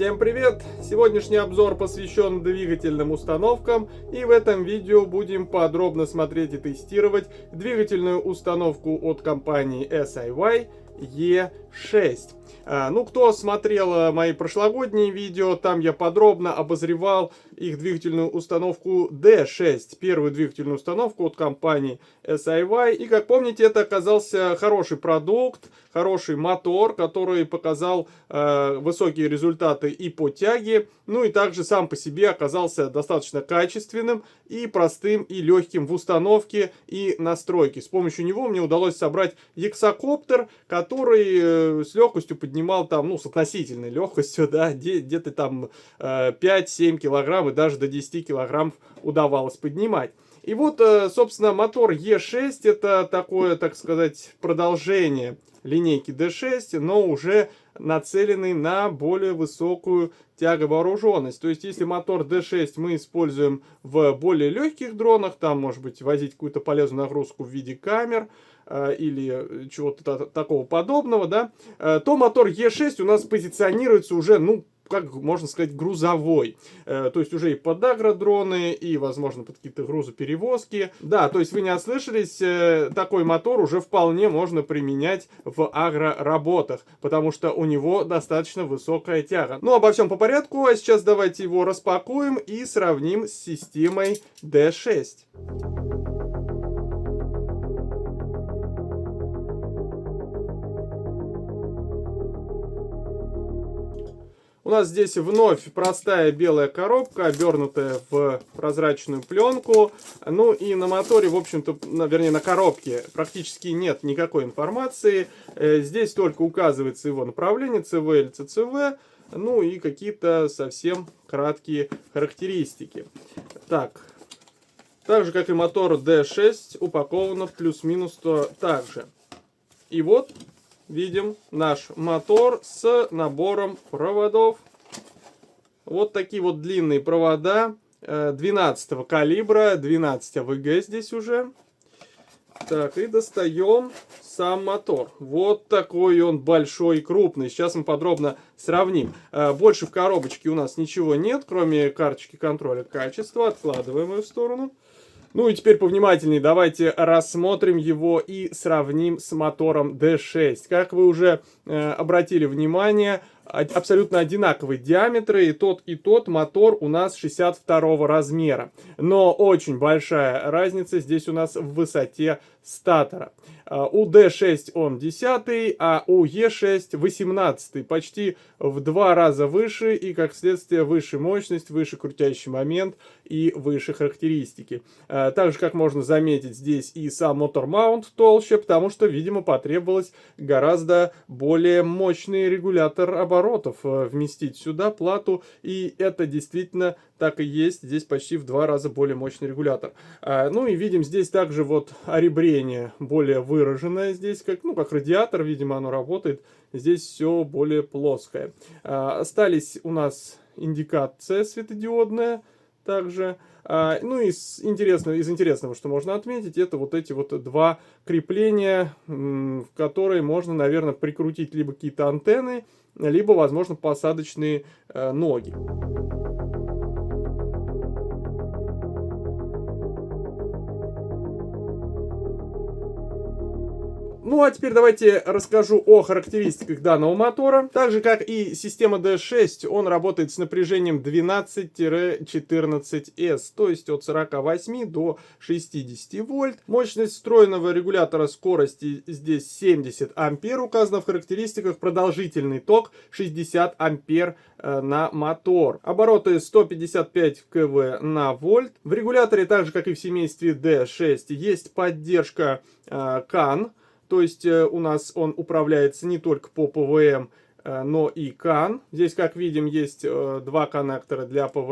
Всем привет! Сегодняшний обзор посвящен двигательным установкам, и в этом видео будем подробно смотреть и тестировать двигательную установку от компании SIY E6. Ну, кто смотрел мои прошлогодние видео, там я подробно обозревал их двигательную установку D6, первую двигательную установку от компании SIY. И, как помните, это оказался хороший продукт, хороший мотор, который показал высокие результаты и по тяге, ну и также сам по себе оказался достаточно качественным и простым, и легким в установке и настройке. С помощью него мне удалось собрать гексакоптер, который с легкостью поднимал там, ну, с относительной легкостью, да, где-то там 5-7 килограмм и даже до 10 килограмм удавалось поднимать. И вот, собственно, мотор E6 это такое, так сказать, продолжение линейки D6, но уже нацеленный на более высокую тяговооруженность. То есть, если мотор D6 мы используем в более легких дронах, там, может быть, возить какую-то полезную нагрузку в виде камер, или чего-то такого подобного, да, то мотор E6 у нас позиционируется уже, ну, как можно сказать, грузовой. То есть уже и под агродроны, и, возможно, под какие-то грузоперевозки. Да, то есть вы не ослышались, такой мотор уже вполне можно применять в агроработах, потому что у него достаточно высокая тяга. Ну, обо всем по порядку, а сейчас давайте его распакуем и сравним с системой D6. У нас здесь вновь простая белая коробка, обернутая в прозрачную пленку. Ну и на моторе, в общем-то, вернее на коробке практически нет никакой информации. Здесь только указывается его направление, ЦВ или ЦЦВ, ну и какие-то совсем краткие характеристики. Так, же как и мотор D6, упаковано плюс-минус так же. И вот видим наш мотор с набором проводов. Вот такие вот длинные провода 12 калибра, 12 АВГ здесь уже. Так, и достаем сам мотор. Вот такой он большой и крупный. Сейчас мы подробно сравним. Больше в коробочке у нас ничего нет, кроме карточки контроля качества. Откладываем ее в сторону. Ну и теперь повнимательнее давайте рассмотрим его и сравним с мотором D6. Как вы уже обратили внимание, абсолютно одинаковые диаметры, и тот мотор у нас 62 размера. Но очень большая разница здесь у нас в высоте статора. У D6 он 10, а у E6 18, почти в 2 раза выше, и как следствие выше мощность, выше крутящий момент и выше характеристики. Также, как можно заметить, здесь и сам мотор-маунт толще, потому что, видимо, потребовалось гораздо более мощный регулятор оборотов вместить сюда плату, и это действительно так и есть, здесь почти в 2 раза более мощный регулятор. Ну и видим здесь также вот оребрение более выраженное здесь, как радиатор, видимо, оно работает. Здесь все более плоское. Остались у нас индикация светодиодная также. Ну и из интересного, что можно отметить, это вот эти вот 2 крепления, в которые можно, наверное, прикрутить либо какие-то антенны, либо, возможно, посадочные ноги. Ну а теперь давайте расскажу о характеристиках данного мотора. Так же как и система D6, он работает с напряжением 12-14S, то есть от 48 до 60 вольт. Мощность встроенного регулятора скорости здесь 70 ампер указано в характеристиках. Продолжительный ток 60 ампер на мотор. Обороты 155 кв на вольт. В регуляторе, так же как и в семействе D6, есть поддержка CAN. То есть у нас он управляется не только по ПВМ, но и CAN. Здесь, как видим, есть 2 коннектора,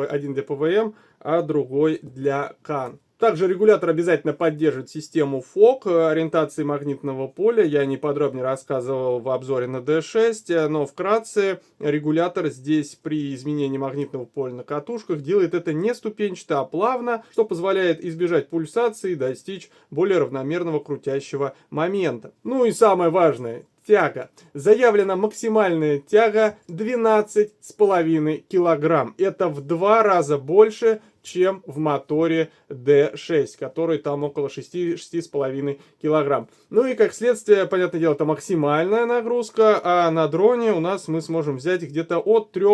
один для ПВМ, а другой для CAN. Также регулятор обязательно поддерживает систему FOG, ориентации магнитного поля. Я не подробнее рассказывал в обзоре на D6, но вкратце регулятор здесь при изменении магнитного поля на катушках делает это не ступенчато, а плавно, что позволяет избежать пульсации и достичь более равномерного крутящего момента. Ну и самое важное. Тяга. Заявлена максимальная тяга 12,5 килограмм. Это в 2 раза больше, чем в моторе D6, который там около 6,5 килограмм. Ну и как следствие, понятное дело, это максимальная нагрузка, а на дроне у нас мы сможем взять где-то от 3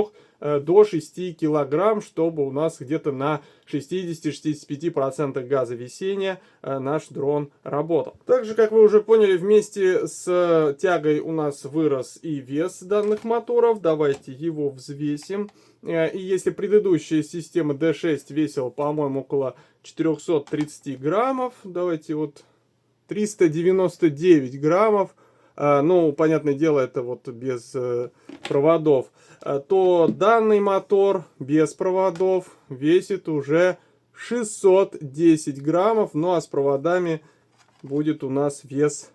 до 6 килограмм, чтобы у нас где-то на 60-65% газовесения наш дрон работал. Также, как вы уже поняли, вместе с тягой у нас вырос и вес данных моторов. Давайте его взвесим. И если предыдущая система D6 весила, по-моему, около 430 граммов, давайте вот 399 граммов, ну, понятное дело, это вот без проводов, то данный мотор без проводов весит уже 610 граммов, ну а с проводами будет у нас вес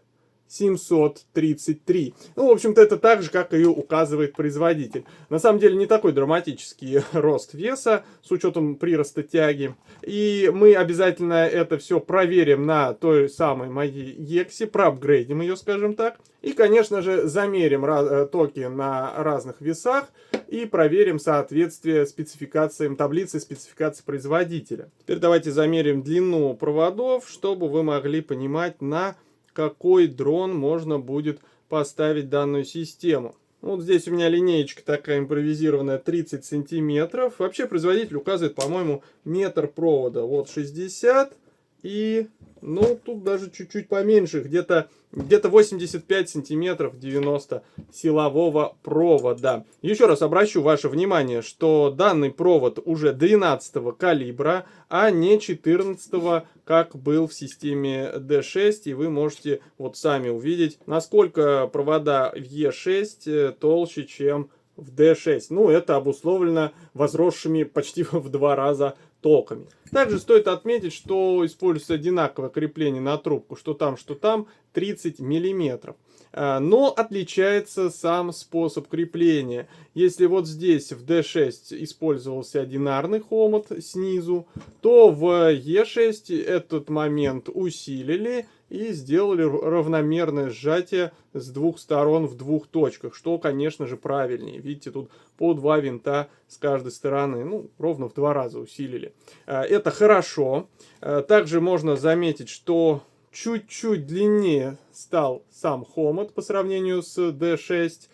733. Ну, в общем-то, это так же, как и указывает производитель. На самом деле, не такой драматический рост веса, с учетом прироста тяги. И мы обязательно это все проверим на той самой моей Ексе, проапгрейдим ее, скажем так. И, конечно же, замерим токи на разных весах и проверим соответствие спецификациям таблицы спецификаций производителя. Теперь давайте замерим длину проводов, чтобы вы могли понимать, на какой дрон можно будет поставить данную систему. Вот здесь у меня линеечка такая импровизированная, 30 сантиметров. Вообще производитель указывает, по-моему, метр провода. Вот 60 и, ну, тут даже чуть-чуть поменьше, где-то 85 сантиметров 90 силового провода. Еще раз обращу ваше внимание, что данный провод уже 12 калибра, а не 14, как был в системе D6. И вы можете вот сами увидеть, насколько провода в E6 толще, чем в D6. Ну, это обусловлено возросшими почти в 2 раза токами. Также стоит отметить, что используется одинаковое крепление на трубку, что там 30 миллиметров. Но отличается сам способ крепления. Если вот здесь в D6 использовался одинарный хомут снизу, то в E6 этот момент усилили и сделали равномерное сжатие с двух сторон в двух точках, что, конечно же, правильнее. Видите, тут по 2 винта с каждой стороны, ну, ровно в 2 раза усилили. Это хорошо. Также можно заметить, что чуть-чуть длиннее стал сам хомут по сравнению с D6.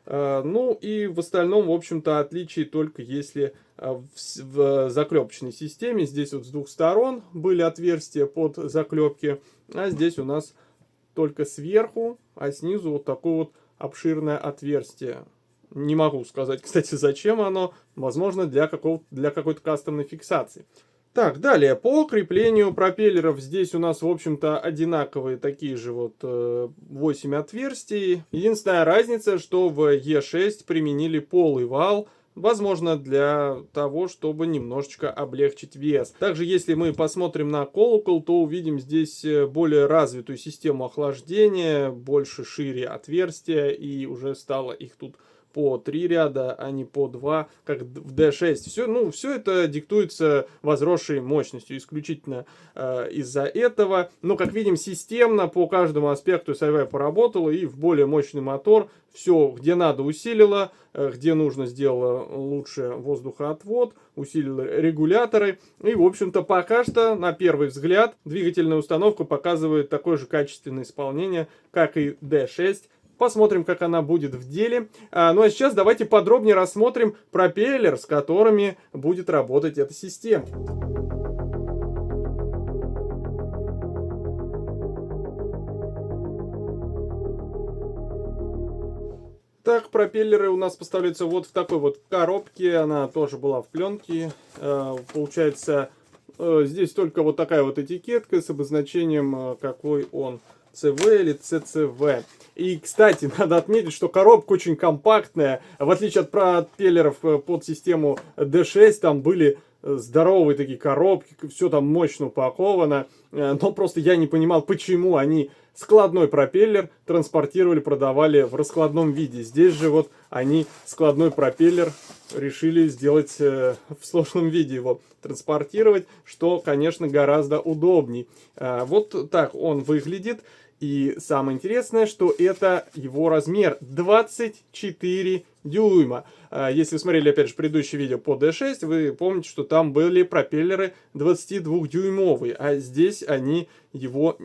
Ну и в остальном, в общем-то, отличие только если в заклепочной системе. Здесь вот с двух сторон были отверстия под заклепки, а здесь у нас только сверху, а снизу вот такое вот обширное отверстие. Не могу сказать, кстати, зачем оно. Возможно, для какой-то кастомной фиксации. Так, далее, по креплению пропеллеров здесь у нас, в общем-то, одинаковые такие же вот 8 отверстий. Единственная разница, что в E6 применили полый вал, возможно, для того, чтобы немножечко облегчить вес. Также, если мы посмотрим на колокол, то увидим здесь более развитую систему охлаждения, больше шире отверстия, и уже стало их тут по 3 ряда, а не по 2, как в D6. Все это диктуется возросшей мощностью исключительно из-за этого. Но, как видим, системно по каждому аспекту SiWay поработала, и в более мощный мотор все, где надо, усилила, где нужно, сделала лучше воздухоотвод, усилила регуляторы. И, в общем-то, пока что, на первый взгляд, двигательная установка показывает такое же качественное исполнение, как и D6. Посмотрим, как она будет в деле. Ну а сейчас давайте подробнее рассмотрим пропеллер, с которыми будет работать эта система. Так, пропеллеры у нас поставляются вот в такой вот коробке. Она тоже была в пленке. Получается, здесь только вот такая вот этикетка с обозначением, какой он. CV или CCV. И, кстати, надо отметить, что коробка очень компактная. В отличие от пропеллеров под систему D6, там были здоровые такие коробки, все там мощно упаковано. но просто я не понимал, почему они складной пропеллер транспортировали, продавали в раскладном виде. Здесь же вот они складной пропеллер решили сделать в сложном виде, его транспортировать, что, конечно, гораздо удобней. Вот так он выглядит. И самое интересное, что это его размер 24 дюйма. Если вы смотрели, опять же, предыдущее видео по D6, вы помните, что там были пропеллеры 22-дюймовые, а здесь они его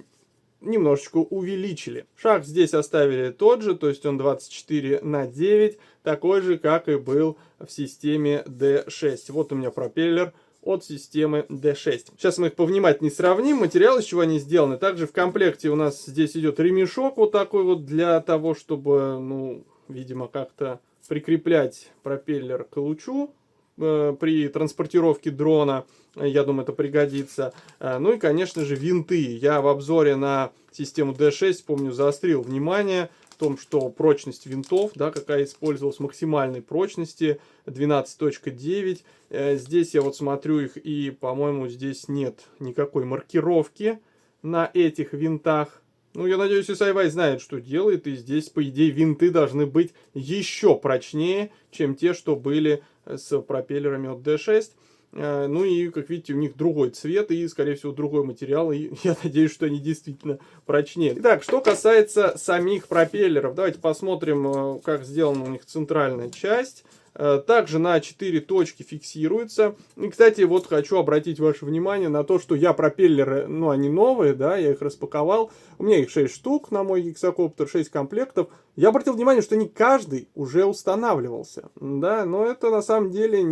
немножечко увеличили. Шаг здесь оставили тот же, то есть он 24/9, такой же, как и был в системе D6. Вот у меня пропеллер от системы D6. Сейчас мы их повнимательнее сравним. Материал, из чего они сделаны. Также в комплекте у нас здесь идет ремешок вот такой вот для того, чтобы, ну, видимо, как-то прикреплять пропеллер к лучу при транспортировке дрона. Я думаю, это пригодится. Ну и, конечно же, винты. Я в обзоре на систему D6, помню, заострил внимание в том, что прочность винтов, да, какая использовалась, максимальной прочности 12.9. Здесь я вот смотрю их, и, по-моему, здесь нет никакой маркировки на этих винтах. Ну, я надеюсь, SiWise знает, что делает, и здесь, по идее, винты должны быть еще прочнее, чем те, что были с пропеллерами от D6. Ну и, как видите, у них другой цвет и, скорее всего, другой материал. И я надеюсь, что они действительно прочнее. Итак, что касается самих пропеллеров. Давайте посмотрим, как сделана у них центральная часть. Также на 4 точки фиксируется. И, кстати, вот хочу обратить ваше внимание на то, что я пропеллеры, ну, они новые, да, я их распаковал. У меня их 6 штук на мой гексакоптер, 6 комплектов. Я обратил внимание, что не каждый уже устанавливался, да, но это на самом деле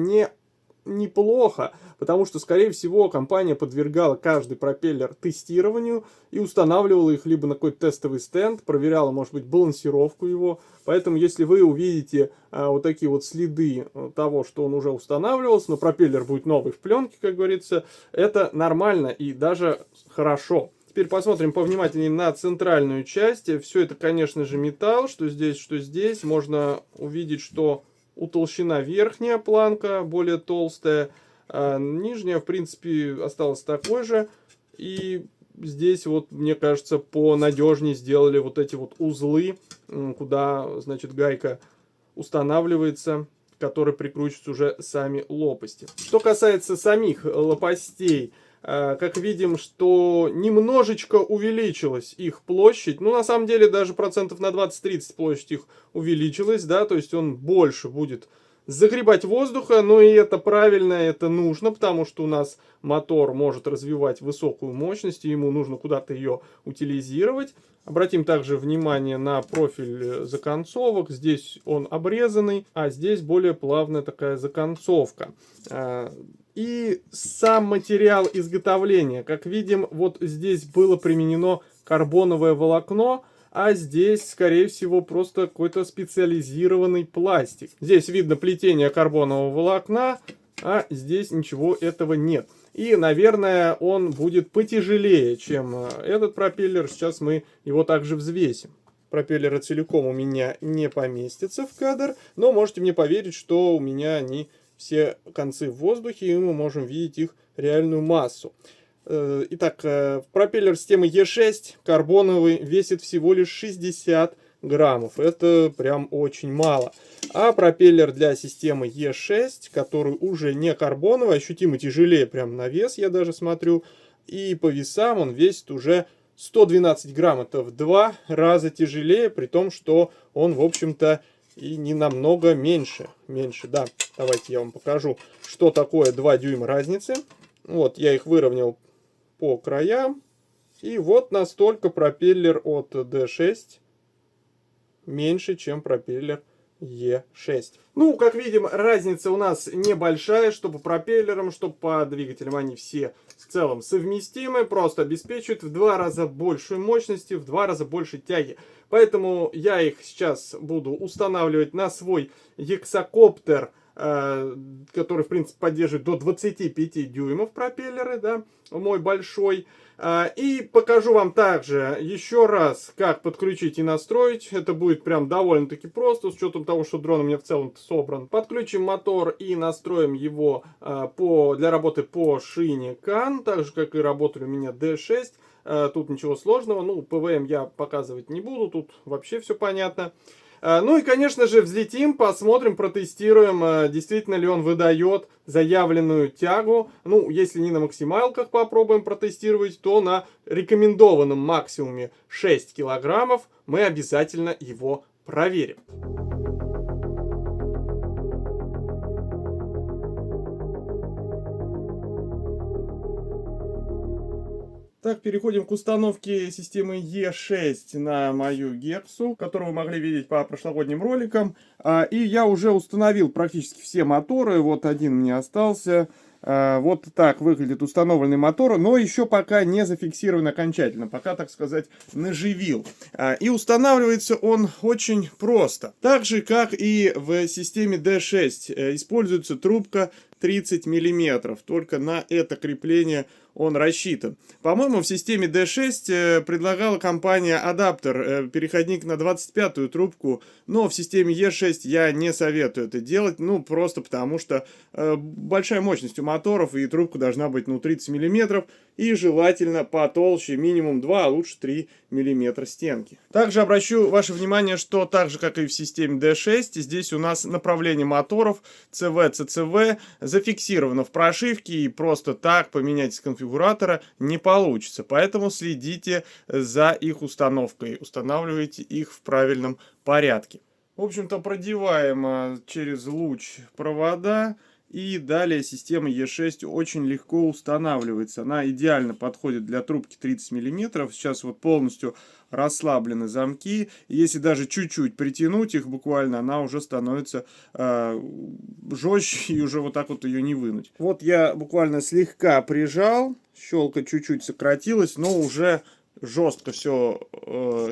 неплохо, потому что, скорее всего, компания подвергала каждый пропеллер тестированию и устанавливала их либо на какой-то тестовый стенд, проверяла, может быть, балансировку его. Поэтому, если вы увидите вот такие вот следы того, что он уже устанавливался, но пропеллер будет новый в пленке, как говорится, это нормально и даже хорошо. Теперь посмотрим повнимательнее на центральную часть. Все это, конечно же, металл, что здесь, что здесь. Можно увидеть, что утолщена верхняя планка, более толстая, а нижняя, в принципе, осталась такой же. И здесь, вот, мне кажется, понадежнее сделали вот эти вот узлы, куда, значит, гайка устанавливается, которые прикручиваются уже сами лопасти. Что касается самих лопастей, как видим, что немножечко увеличилась их площадь. Ну, на самом деле, даже процентов на 20-30 площадь их увеличилась, да, то есть он больше будет загребать воздуха, но и это правильно, это нужно, потому что у нас мотор может развивать высокую мощность, и ему нужно куда-то ее утилизировать. Обратим также внимание на профиль законцовок. Здесь он обрезанный, а здесь более плавная такая законцовка. И сам материал изготовления. Как видим, вот здесь было применено карбоновое волокно, а здесь, скорее всего, просто какой-то специализированный пластик. Здесь видно плетение карбонового волокна, а здесь ничего этого нет. И, наверное, он будет потяжелее, чем этот пропеллер. Сейчас мы его также взвесим. Пропеллеры целиком у меня не поместятся в кадр, но можете мне поверить, что у меня они все концы в воздухе, и мы можем видеть их реальную массу. Итак, пропеллер системы E6 карбоновый весит всего лишь 60 граммов. Это прям очень мало. А пропеллер для системы E6, который уже не карбоновый, ощутимо тяжелее прям на вес, я даже смотрю. И по весам он весит уже 112 грамм. Это в 2 раза тяжелее, при том, что он, в общем-то, и не намного меньше. Да, давайте я вам покажу, что такое 2 дюйма разницы. Вот, я их выровнял по краям. И вот настолько пропеллер от D6 меньше, чем пропеллер E6. Ну, как видим, разница у нас небольшая, что по пропеллерам, что по двигателям. Они все в целом совместимы, просто обеспечивают в 2 раза большую мощность, в 2 раза больше тяги. Поэтому я их сейчас буду устанавливать на свой гексакоптер который, в принципе, поддерживает до 25 дюймов пропеллеры, да, мой большой. И покажу вам также еще раз, как подключить и настроить. Это будет прям довольно-таки просто, с учетом того, что дрон у меня в целом собран. Подключим мотор и настроим его для работы по шине CAN, так же, как и работали у меня D6. Тут ничего сложного, ну, ПВМ я показывать не буду, тут вообще все понятно. Ну и, конечно же, взлетим, посмотрим, протестируем, действительно ли он выдает заявленную тягу. Ну, если не на максималках попробуем протестировать, то на рекомендованном максимуме 6 килограммов мы обязательно его проверим. Так, переходим к установке системы E6 на мою Гексу, которую вы могли видеть по прошлогодним роликам. И я уже установил практически все моторы, вот один мне остался. Вот так выглядит установленный мотор, но еще пока не зафиксирован окончательно, пока, так сказать, наживил. И устанавливается он очень просто. Так же, как и в системе D6, используется трубка 30 мм, только на это крепление он рассчитан. По-моему, в системе D6 предлагала компания адаптер, переходник на 25-ю трубку, но в системе E6 я не советую это делать, ну, просто потому что большая мощность у моторов, и трубка должна быть, ну, 30 мм, и желательно потолще, минимум 2, а лучше 3 мм стенки. Также обращу ваше внимание, что так же, как и в системе D6, здесь у нас направление моторов CV, CCV зафиксировано в прошивке, и просто так поменять с конфигуратора не получится. Поэтому следите за их установкой, устанавливайте их в правильном порядке. В общем-то, продеваем через луч провода. И далее система E6 очень легко устанавливается. Она идеально подходит для трубки 30 мм. Сейчас вот полностью расслаблены замки. Если даже чуть-чуть притянуть их буквально, она уже становится жестче, и уже вот так вот ее не вынуть. Вот я буквально слегка прижал, щелка чуть-чуть сократилась, но уже жестко все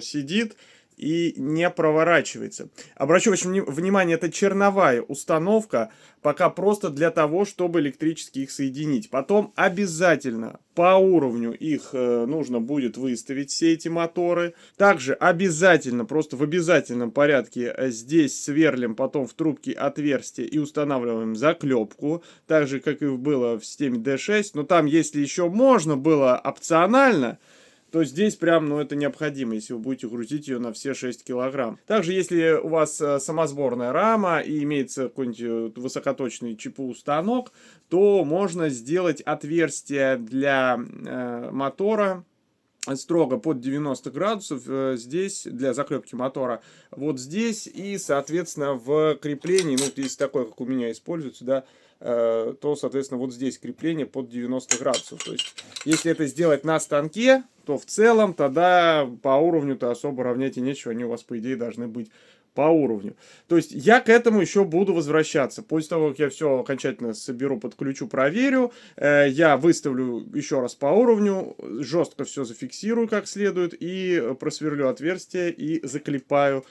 сидит и не проворачивается. Обращу ваше внимание, это черновая установка, пока просто для того, чтобы электрически их соединить. Потом обязательно по уровню их нужно будет выставить, все эти моторы. Также обязательно, просто в обязательном порядке здесь сверлим потом в трубке отверстие и устанавливаем заклепку. Так же, как и было в системе D6. Но там, если еще можно было опционально, то здесь прям, ну, это необходимо, если вы будете грузить ее на все 6 килограмм. Также, если у вас самосборная рама и имеется какой-нибудь высокоточный ЧПУ станок, то можно сделать отверстие для мотора строго под 90 градусов здесь, для заклепки мотора, вот здесь, и, соответственно, в креплении, ну, если такое, как у меня используется, да, то, соответственно, вот здесь крепление под 90 градусов. То есть, если это сделать на станке, то в целом тогда по уровню-то особо равнять и нечего, они у вас, по идее, должны быть по уровню. То есть я к этому еще буду возвращаться. После того, как я все окончательно соберу, подключу, проверю, я выставлю еще раз по уровню, жестко все зафиксирую как следует и просверлю отверстие и заклепаю.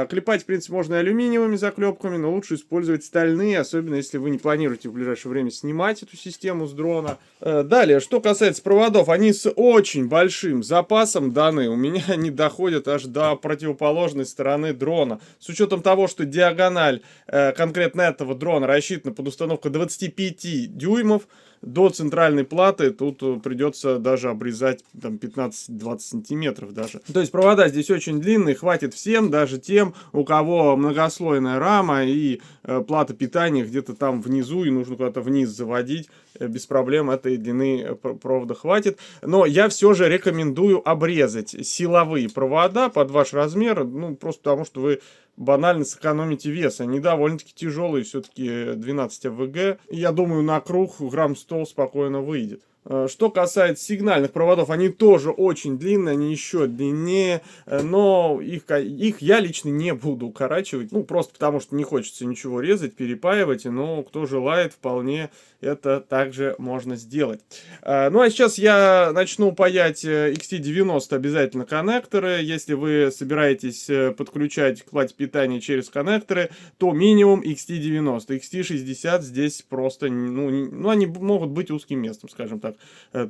Клепать, в принципе, можно и алюминиевыми заклепками, но лучше использовать стальные, особенно если вы не планируете в ближайшее время снимать эту систему с дрона. Далее, что касается проводов, они с очень большим запасом даны. У меня они доходят аж до противоположной стороны дрона. С учетом того, что диагональ конкретно этого дрона рассчитана под установку 25 дюймов, до центральной платы тут придется даже обрезать там 15-20 сантиметров даже. То есть провода здесь очень длинные, хватит всем, даже тем, у кого многослойная рама и плата питания где-то там внизу, и нужно куда-то вниз заводить. Без проблем этой длины провода хватит. Но я все же рекомендую обрезать силовые провода под ваш размер, ну просто потому что вы банально сэкономите вес. Они довольно-таки тяжелые, все-таки 12 АВГ. Я думаю, на круг грамм 100 спокойно выйдет. Что касается сигнальных проводов, они тоже очень длинные, они еще длиннее, но их я лично не буду укорачивать, ну, просто потому что не хочется ничего резать, перепаивать, но кто желает, вполне это также можно сделать. Ну, а сейчас я начну паять XT90 обязательно коннекторы. Если вы собираетесь подключать к плате питания через коннекторы, то минимум XT90. XT60 здесь просто, ну, они могут быть узким местом, скажем так.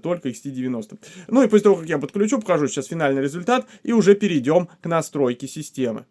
Только XT90. Ну и после того, как я подключу, покажу сейчас финальный результат и уже перейдем к настройке системы.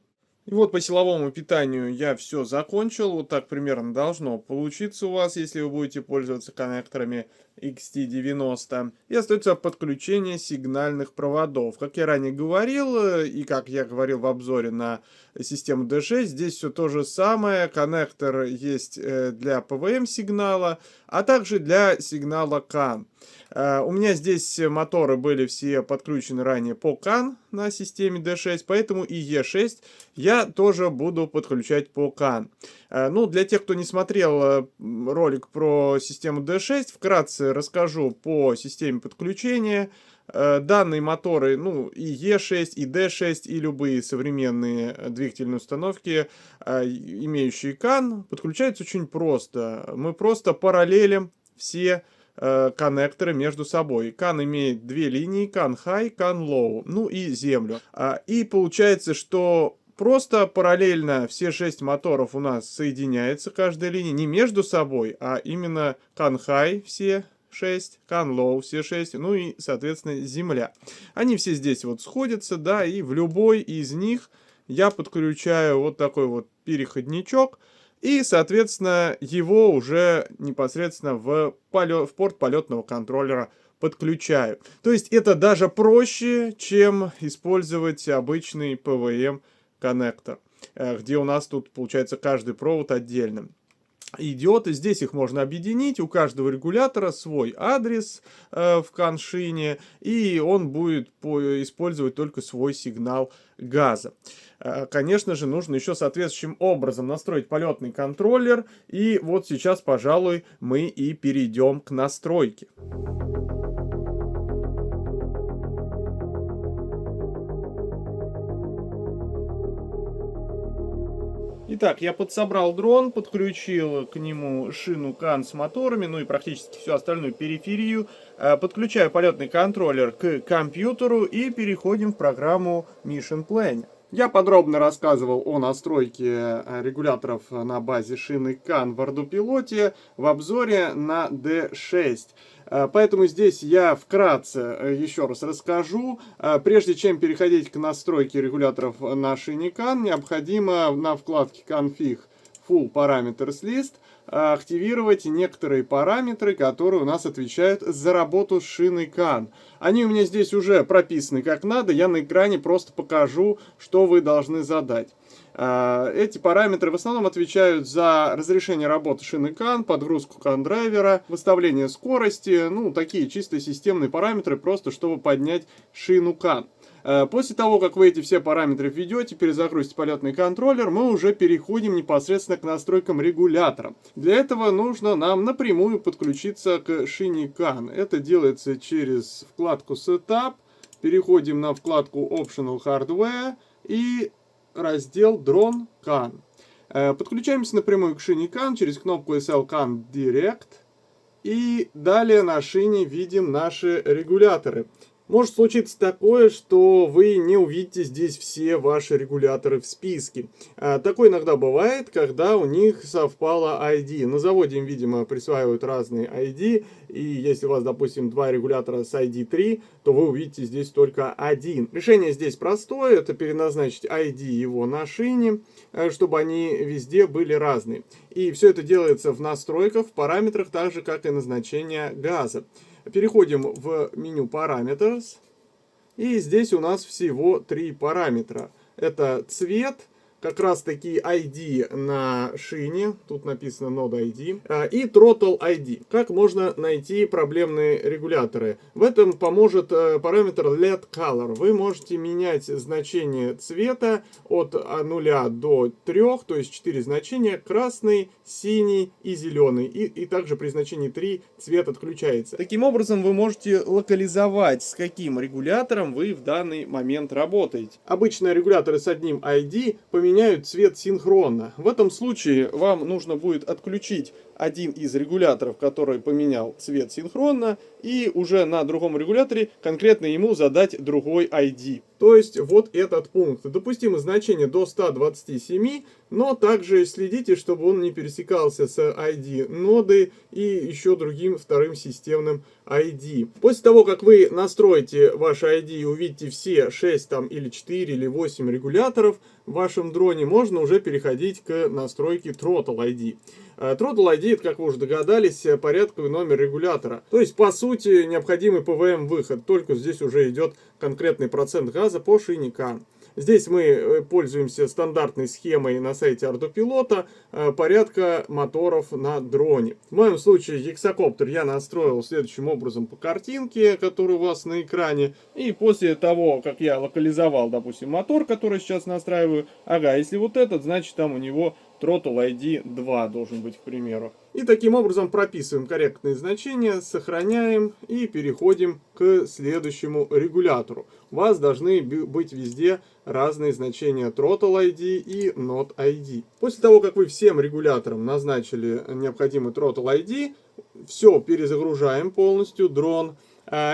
И вот по силовому питанию я все закончил. Вот так примерно должно получиться у вас, если вы будете пользоваться коннекторами XT90. И остается подключение сигнальных проводов. Как я ранее говорил, и как я говорил в обзоре на систему D6, здесь все то же самое. Коннектор есть для PWM сигнала, а также для сигнала CAN. У меня здесь моторы были все подключены ранее по CAN на системе D6, поэтому и E6 я тоже буду подключать по CAN. Ну, для тех, кто не смотрел ролик про систему D6, вкратце расскажу по системе подключения. Данные моторы, ну, и E6, и D6, и любые современные двигательные установки, имеющие CAN, подключаются очень просто. Мы просто параллелим все коннекторы между собой. CAN имеет две линии, CAN High, CAN Low, ну и землю. И получается, что просто параллельно все 6 моторов у нас соединяются, каждая линия, не между собой, а именно CAN High все 6, CAN Low все 6, ну и, соответственно, земля. Они все здесь вот сходятся, да, и в любой из них я подключаю вот такой вот переходничок, и, соответственно, его уже непосредственно в порт полетного контроллера подключаю. То есть это даже проще, чем использовать обычный PWM коннектор, где у нас тут получается каждый провод отдельным идет, и здесь их можно объединить, у каждого регулятора свой адрес в коншине, и он будет использовать только свой сигнал газа. Конечно же, нужно еще соответствующим образом настроить полетный контроллер, и вот сейчас, пожалуй, мы и перейдем к настройке. Итак, я подсобрал дрон, подключил к нему шину CAN с моторами, ну и практически всю остальную периферию. Подключаю полетный контроллер к компьютеру и переходим в программу Mission Planner. Я подробно рассказывал о настройке регуляторов на базе шины CAN в Ардупилоте в обзоре на D6. Поэтому здесь я вкратце еще раз расскажу. Прежде чем переходить к настройке регуляторов на шине CAN, необходимо на вкладке Config Full Parameters List активировать некоторые параметры, которые у нас отвечают за работу с шиной CAN. Они у меня здесь уже прописаны как надо, я на экране просто покажу, что вы должны задать. Эти параметры в основном отвечают за разрешение работы шины CAN, подгрузку CAN-драйвера, выставление скорости, ну, такие чисто системные параметры, просто чтобы поднять шину CAN. После того, как вы эти все параметры введете, перезагрузите полетный контроллер, мы уже переходим непосредственно к настройкам регулятора. Для этого нужно нам напрямую подключиться к шине CAN. Это делается через вкладку Setup, переходим на вкладку Optional Hardware и раздел Drone CAN. Подключаемся напрямую к шине CAN через кнопку SL CAN Direct. И далее на шине видим наши регуляторы. Может случиться такое, что вы не увидите здесь все ваши регуляторы в списке. Такое иногда бывает, когда у них совпало ID. На заводе им, видимо, присваивают разные ID. И если у вас, допустим, два регулятора с ID 3, то вы увидите здесь только один. Решение здесь простое. Это переназначить ID его на шине, чтобы они везде были разные. И все это делается в настройках, в параметрах, так же, как и назначение газа. Переходим в меню Parameters. И здесь у нас всего три параметра. Это цвет, как раз таки ID на шине, тут написано Node ID, и Throttle ID. Как можно найти проблемные регуляторы? В этом поможет параметр LED Color. Вы можете менять значение цвета от 0 до 3, то есть 4 значения: красный, синий и зеленый. И также при значении 3 цвет отключается. Таким образом, вы можете локализовать, с каким регулятором вы в данный момент работаете. Обычно регуляторы с одним ID поменяют цвет синхронно. В этом случае вам нужно будет отключить один из регуляторов, который поменял цвет синхронно, и уже на другом регуляторе конкретно ему задать другой ID. То есть вот этот пункт. Допустимо значение до 127, но также следите, чтобы он не пересекался с ID ноды и еще другим вторым системным ID. После того, как вы настроите ваш ID и увидите все 6 там, или 4 или 8 регуляторов в вашем дроне, можно уже переходить к настройке Throttle ID. Throttle ID, это, как вы уже догадались, порядковый номер регулятора. То есть, по сути, необходимый ПВМ выход. Только здесь уже идет конкретный процент газа по шине CAN. Здесь мы пользуемся стандартной схемой на сайте Ардупилота порядка моторов на дроне. В моем случае гексакоптер я настроил следующим образом по картинке, которая у вас на экране. И после того, как я локализовал, допустим, мотор, который сейчас настраиваю, ага, если вот этот, значит там у него Throttle ID 2 должен быть, к примеру. И таким образом прописываем корректные значения, сохраняем и переходим к следующему регулятору. У вас должны быть везде разные значения Throttle ID и Node ID. После того, как вы всем регуляторам назначили необходимый Throttle ID, все перезагружаем полностью дрон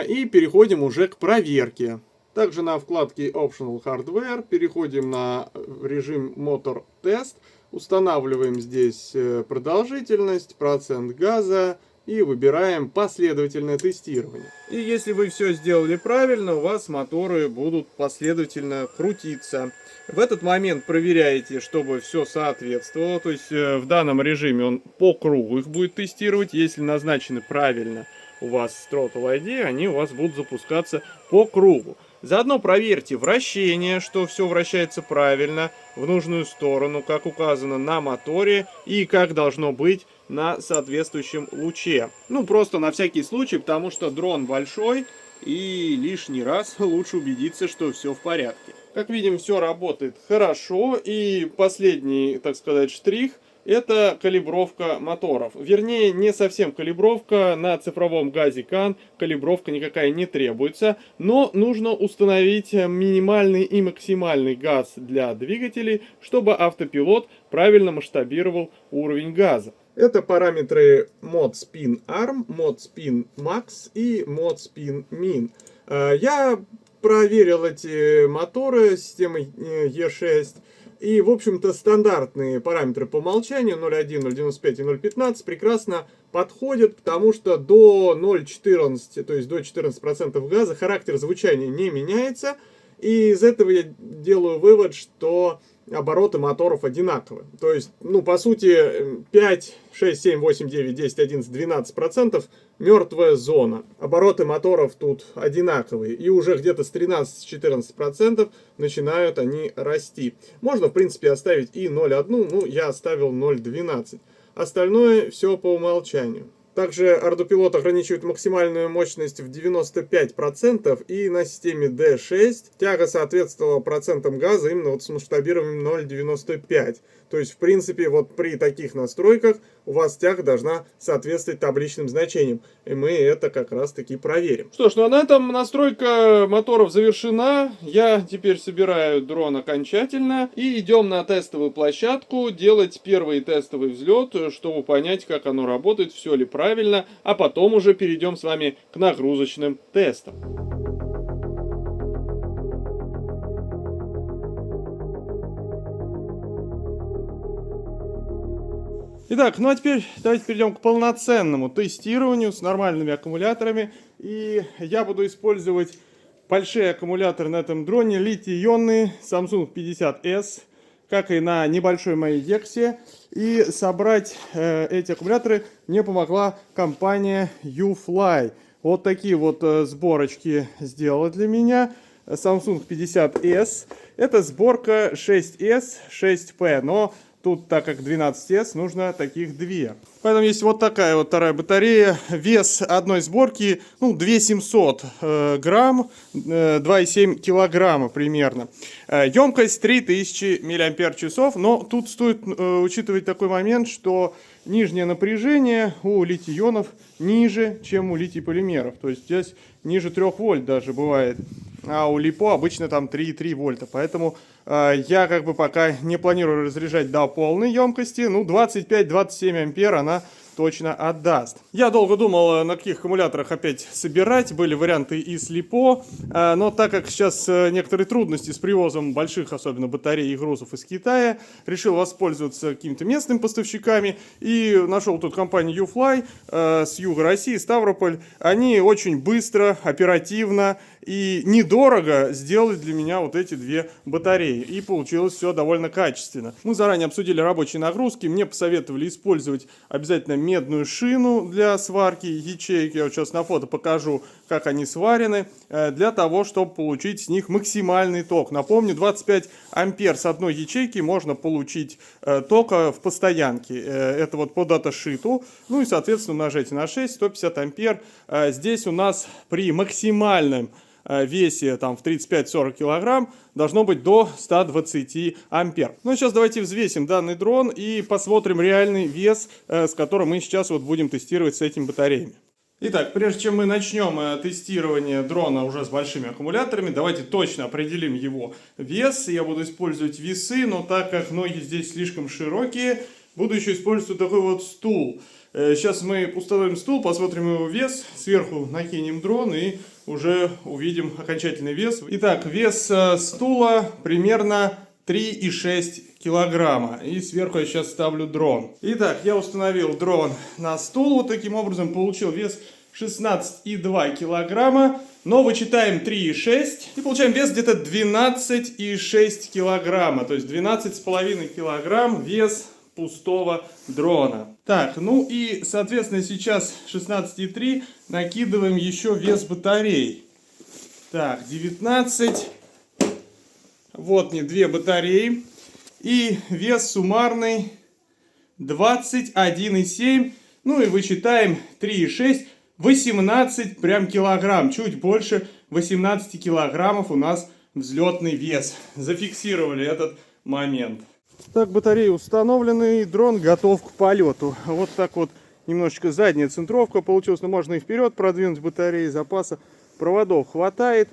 и переходим уже к проверке. Также на вкладке Optional Hardware переходим на режим Motor Test. Устанавливаем здесь продолжительность, процент газа и выбираем последовательное тестирование. И если вы все сделали правильно, у вас моторы будут последовательно крутиться. В этот момент проверяете, чтобы все соответствовало. То есть в данном режиме он по кругу их будет тестировать. Если назначены правильно у вас Throttle ID, они у вас будут запускаться по кругу. Заодно проверьте вращение, что все вращается правильно, в нужную сторону, как указано на моторе и как должно быть на соответствующем луче. Ну, просто на всякий случай, потому что дрон большой и лишний раз лучше убедиться, что все в порядке. Как видим, все работает хорошо, и последний, так сказать, штрих — это калибровка моторов. Вернее, не совсем калибровка. На цифровом газе CAN калибровка никакая не требуется. Но нужно установить минимальный и максимальный газ для двигателей, чтобы автопилот правильно масштабировал уровень газа. Это параметры Mod Spin Arm, Mod Spin Max и Mod Spin Min. Я проверил эти моторы системой E6. И, в общем-то, стандартные параметры по умолчанию 0.1, 0.95 и 0.15 прекрасно подходят, потому что до 0.14, то есть до 14% газа, характер звучания не меняется. И из этого я делаю вывод, что обороты моторов одинаковы. То есть, ну, по сути, 5, 6, 7, 8, 9, 10, 11, 12% мертвая зона. Обороты моторов тут одинаковые. И уже где-то с 13-14% начинают они расти. Можно, в принципе, оставить и 0.1, ну, я оставил 0.12. Остальное все по умолчанию. Также Ардупилот ограничивает максимальную мощность в 95%, и на системе D6 тяга соответствовала процентам газа именно вот с масштабированием 0.95. То есть, в принципе, вот при таких настройках у вас тяга должна соответствовать табличным значениям. И мы это как раз таки проверим. Что ж, ну а на этом настройка моторов завершена. Я теперь собираю дрон окончательно. И идем на тестовую площадку делать первый тестовый взлет, чтобы понять, как оно работает, все ли правильно. А потом уже перейдем с вами к нагрузочным тестам. Итак, ну а теперь давайте перейдем к полноценному тестированию с нормальными аккумуляторами. И я буду использовать большие аккумуляторы на этом дроне, литий-ионные Samsung 50S, как и на небольшой моей Дексе. И собрать эти аккумуляторы мне помогла компания U-Fly. Вот такие вот сборочки сделала для меня. Samsung 50S. Это сборка 6S, 6P, но тут, так как 12S, нужно таких две. Поэтому есть вот такая вот вторая батарея. Вес одной сборки, ну, 2700 грамм, 2,7 килограмма примерно. Емкость 3000 мАч, но тут стоит учитывать такой момент, что нижнее напряжение у литий-ионов ниже, чем у литий-полимеров. То есть здесь ниже 3 вольт даже бывает. А у липо обычно там 3,3 вольта. Поэтому я как бы пока не планирую разряжать до полной емкости. Ну, 25-27 ампер она точно отдаст. Я долго думал, на каких аккумуляторах опять собирать. Были варианты и с липо. Но так как сейчас некоторые трудности с привозом больших, особенно батарей и грузов из Китая, решил воспользоваться какими-то местными поставщиками. И нашел тут компанию Ufly с юга России, Ставрополь. Они очень быстро, оперативно и недорого сделали для меня вот эти две батареи. И получилось все довольно качественно. Мы заранее обсудили рабочие нагрузки. Мне посоветовали использовать обязательно медную шину для сварки ячеек. Я вот сейчас на фото покажу, как они сварены. Для того, чтобы получить с них максимальный ток. Напомню, 25 ампер с одной ячейки можно получить тока в постоянке. Это вот по даташиту. Ну и, соответственно, умножайте на 6, 150 ампер. Здесь у нас при максимальном весе там в 35-40 килограмм должно быть до 120 ампер. Ну сейчас давайте взвесим данный дрон и посмотрим реальный вес, с которым мы сейчас вот будем тестировать с этими батареями. Итак, прежде чем мы начнем тестирование дрона уже с большими аккумуляторами, давайте точно определим его вес. Я буду использовать весы, но так как ноги здесь слишком широкие, буду еще использовать такой вот стул. Сейчас мы установим стул, посмотрим его вес, сверху накинем дрон и уже увидим окончательный вес. Итак, вес стула примерно 3,6 килограмма. И сверху я сейчас ставлю дрон. Итак, я установил дрон на стул. Вот таким образом получил вес 16,2 килограмма. Но вычитаем 3,6 и получаем вес где-то 12,6 килограмма. То есть 12,5 килограмм вес пустого дрона. Так, ну и, соответственно, сейчас 16,3 накидываем еще вес батарей. Так, 19. Вот мне две батареи. И вес суммарный 21,7. Ну и вычитаем 3,6. 18 прям килограмм. Чуть больше 18 килограммов у нас взлетный вес. Зафиксировали этот момент. Так, батареи установлены, и дрон готов к полету. Вот так вот немножечко задняя центровка получилась, но можно и вперед продвинуть батареи, запаса проводов хватает.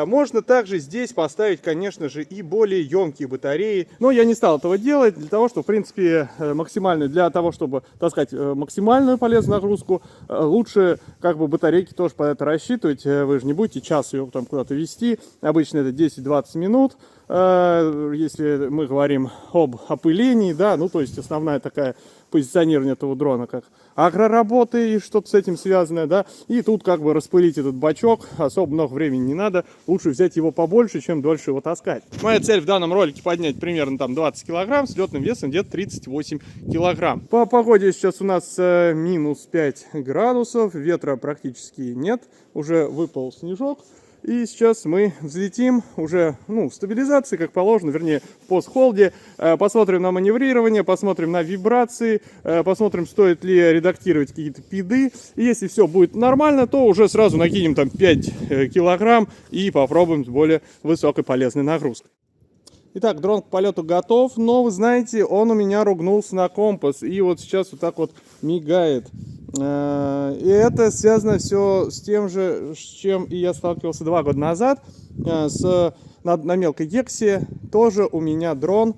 Можно также здесь поставить, конечно же, и более емкие батареи. Но я не стал этого делать, для того, что, в принципе, для того, чтобы таскать максимальную полезную нагрузку, лучше как бы батарейки тоже под это рассчитывать. Вы же не будете час ее там куда-то вести. Обычно это 10-20 минут. Если мы говорим об опылении, да, ну то есть основная такая позиционирование этого дрона как агроработы и что-то с этим связанное, да, и тут как бы распылить этот бачок, особо много времени не надо, лучше взять его побольше, чем дольше его таскать. Моя цель в данном ролике поднять примерно там 20 килограмм с летным весом где-то 38 килограмм. По погоде сейчас у нас минус 5 градусов, ветра практически нет, уже выпал снежок. И сейчас мы взлетим уже в стабилизации, как положено, вернее, в пост-холде. Посмотрим на маневрирование, посмотрим на вибрации, посмотрим, стоит ли редактировать какие-то пиды. И если все будет нормально, то уже сразу накинем там 5 килограмм и попробуем с более высокой полезной нагрузкой. Итак, дрон к полету готов, но вы знаете, он у меня ругнулся на компас. И вот сейчас вот так вот мигает. И это связано все с тем же, с чем и я сталкивался 2 года назад. На мелкой гексе тоже у меня дрон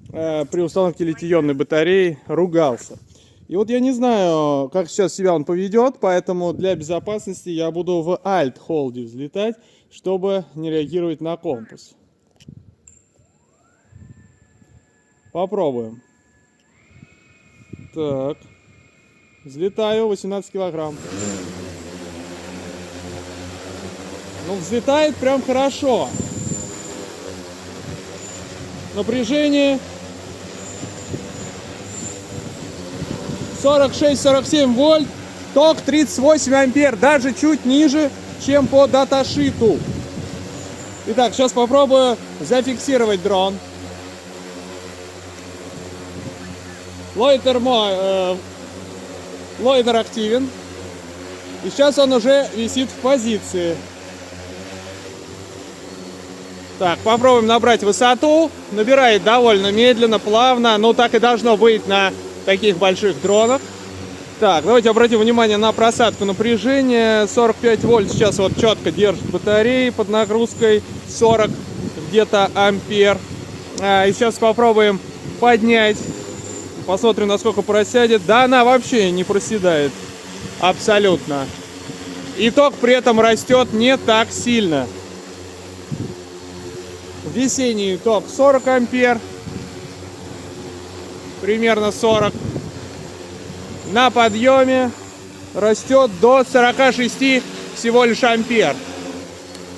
при установке литий-ионной батареи ругался. И вот я не знаю, как сейчас себя он поведет, поэтому для безопасности я буду в Alt-холде взлетать, чтобы не реагировать на компас. Попробуем. Так. Взлетаю, 18 килограмм. Ну, взлетает прям хорошо. Напряжение 46-47 вольт. Ток 38 ампер. Даже чуть ниже, чем по даташиту. Итак, сейчас попробую зафиксировать дрон. Лойтер активен. И сейчас он уже висит в позиции. Так, попробуем набрать высоту. Набирает довольно медленно, плавно. Ну, так и должно быть на таких больших дронах. Так, давайте обратим внимание на просадку напряжения. 45 вольт сейчас вот четко держит батареи под нагрузкой 40 где-то ампер. И сейчас попробуем поднять. Посмотрим, насколько просядет. Да, она вообще не проседает. Абсолютно. И ток при этом растет не так сильно. Весенний ток 40 ампер. Примерно 40. На подъеме растет до 46 всего лишь ампер.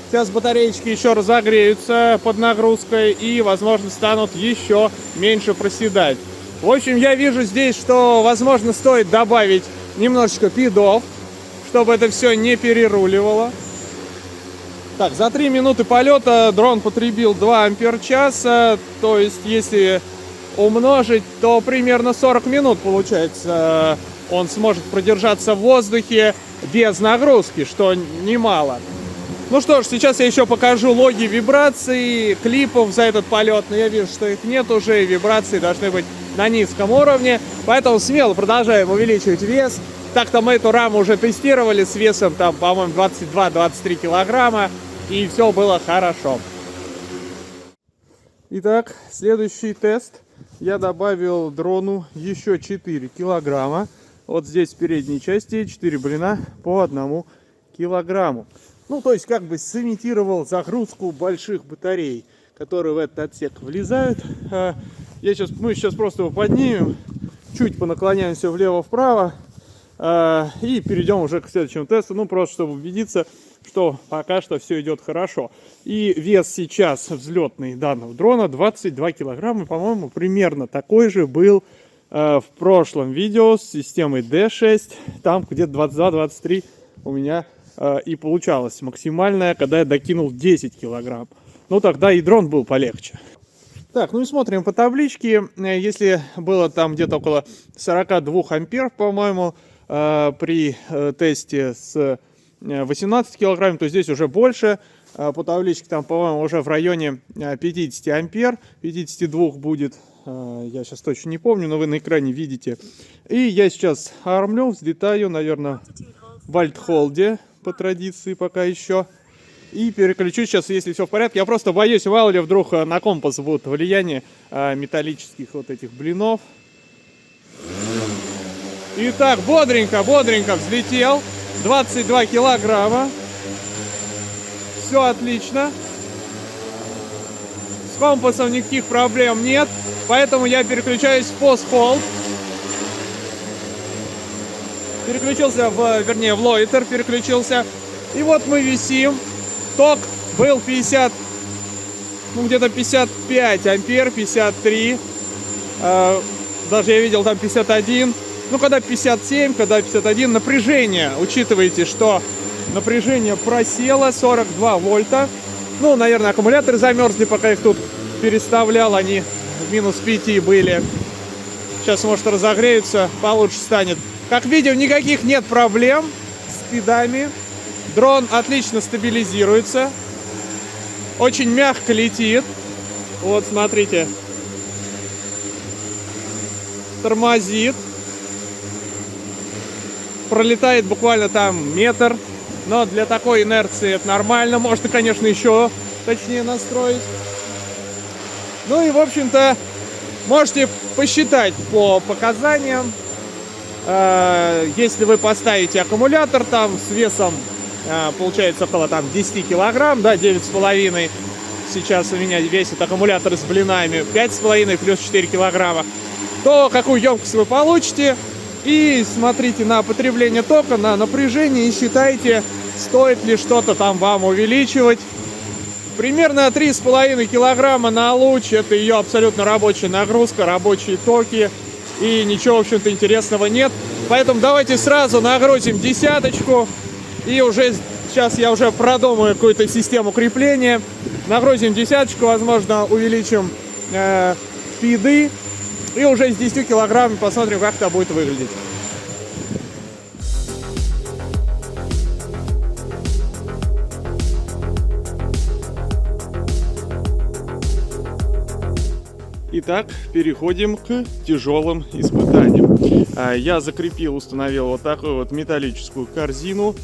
Сейчас батареечки еще разогреются под нагрузкой и, возможно, станут еще меньше проседать. В общем, я вижу здесь, что, возможно, стоит добавить немножечко пидов, чтобы это все не переруливало. Так, за 3 минуты полета дрон потребил 2 ампер-часа. То есть, если умножить, то примерно 40 минут, получается, он сможет продержаться в воздухе без нагрузки, что немало. Ну что ж, сейчас я еще покажу логи вибраций, клипов за этот полет. Но я вижу, что их нет уже, и вибрации должны быть на низком уровне. Поэтому смело продолжаем увеличивать вес. Так-то мы эту раму уже тестировали с весом, там, по-моему, 22-23 килограмма. И все было хорошо. Итак, следующий тест. Я добавил дрону еще 4 килограмма. Вот здесь в передней части 4 блина по 1 килограмму. Ну, то есть, как бы сымитировал загрузку больших батарей, которые в этот отсек влезают. Мы сейчас просто его поднимем, чуть понаклоняемся влево-вправо и перейдем уже к следующему тесту. Ну, просто чтобы убедиться, что пока что все идет хорошо. И вес сейчас взлетный данного дрона 22 килограмма. По-моему, примерно такой же был в прошлом видео с системой D6. Там где-то 22-23 у меня и получалось максимальная, когда я докинул 10 килограмм. Ну, тогда и дрон был полегче. Так, ну и смотрим по табличке. Если было там где-то около 42 ампер, по-моему, при тесте с 18 килограмм, то здесь уже больше. По табличке там, по-моему, уже в районе 50 ампер. 52 будет, я сейчас точно не помню, но вы на экране видите. И я сейчас армлю, взлетаю, наверное, в альт-холде по традиции пока еще. И переключусь сейчас, если все в порядке. Я просто боюсь, в аудио вдруг на компас будет влияние металлических вот этих блинов. Итак, бодренько взлетел. 22 килограмма. Все отлично. С компасом никаких проблем нет. Поэтому я переключаюсь в пост-холд. Переключился в лойтер переключился. И вот мы висим. Ток был 50, ну где-то 55 ампер, 53. Даже я видел там 51. Ну, когда 57, когда 51, напряжение. Учитывайте, что напряжение просело 42 вольта. Ну, наверное, аккумуляторы замерзли, пока их тут переставлял. Они в минус 5 были. Сейчас, может, разогреются, получше станет. Как видим, никаких нет проблем с спидами. Дрон отлично стабилизируется. Очень мягко летит. Вот, смотрите. Тормозит. Пролетает буквально там метр. Но для такой инерции это нормально. Можно, конечно, еще точнее настроить. Ну и, в общем-то, можете посчитать по показаниям. Если вы поставите аккумулятор там с весом, получается около там 10 килограмм, да, 9,5. Сейчас у меня весит аккумулятор с блинами 5,5 плюс 4 килограмма. То какую емкость вы получите. И смотрите на потребление тока, на напряжение и считайте, стоит ли что-то там вам увеличивать. Примерно 3,5 килограмма на луч. Это ее абсолютно рабочая нагрузка, рабочие токи. И ничего, в общем-то, интересного нет. Поэтому давайте сразу нагрузим десяточку. И уже сейчас я уже продумаю какую-то систему крепления. Нагрузим десяточку, возможно, увеличим спиды. И уже с 10 килограммами посмотрим, как это будет выглядеть. Итак, переходим к тяжелым испытаниям. Я закрепил, установил вот такую вот металлическую корзину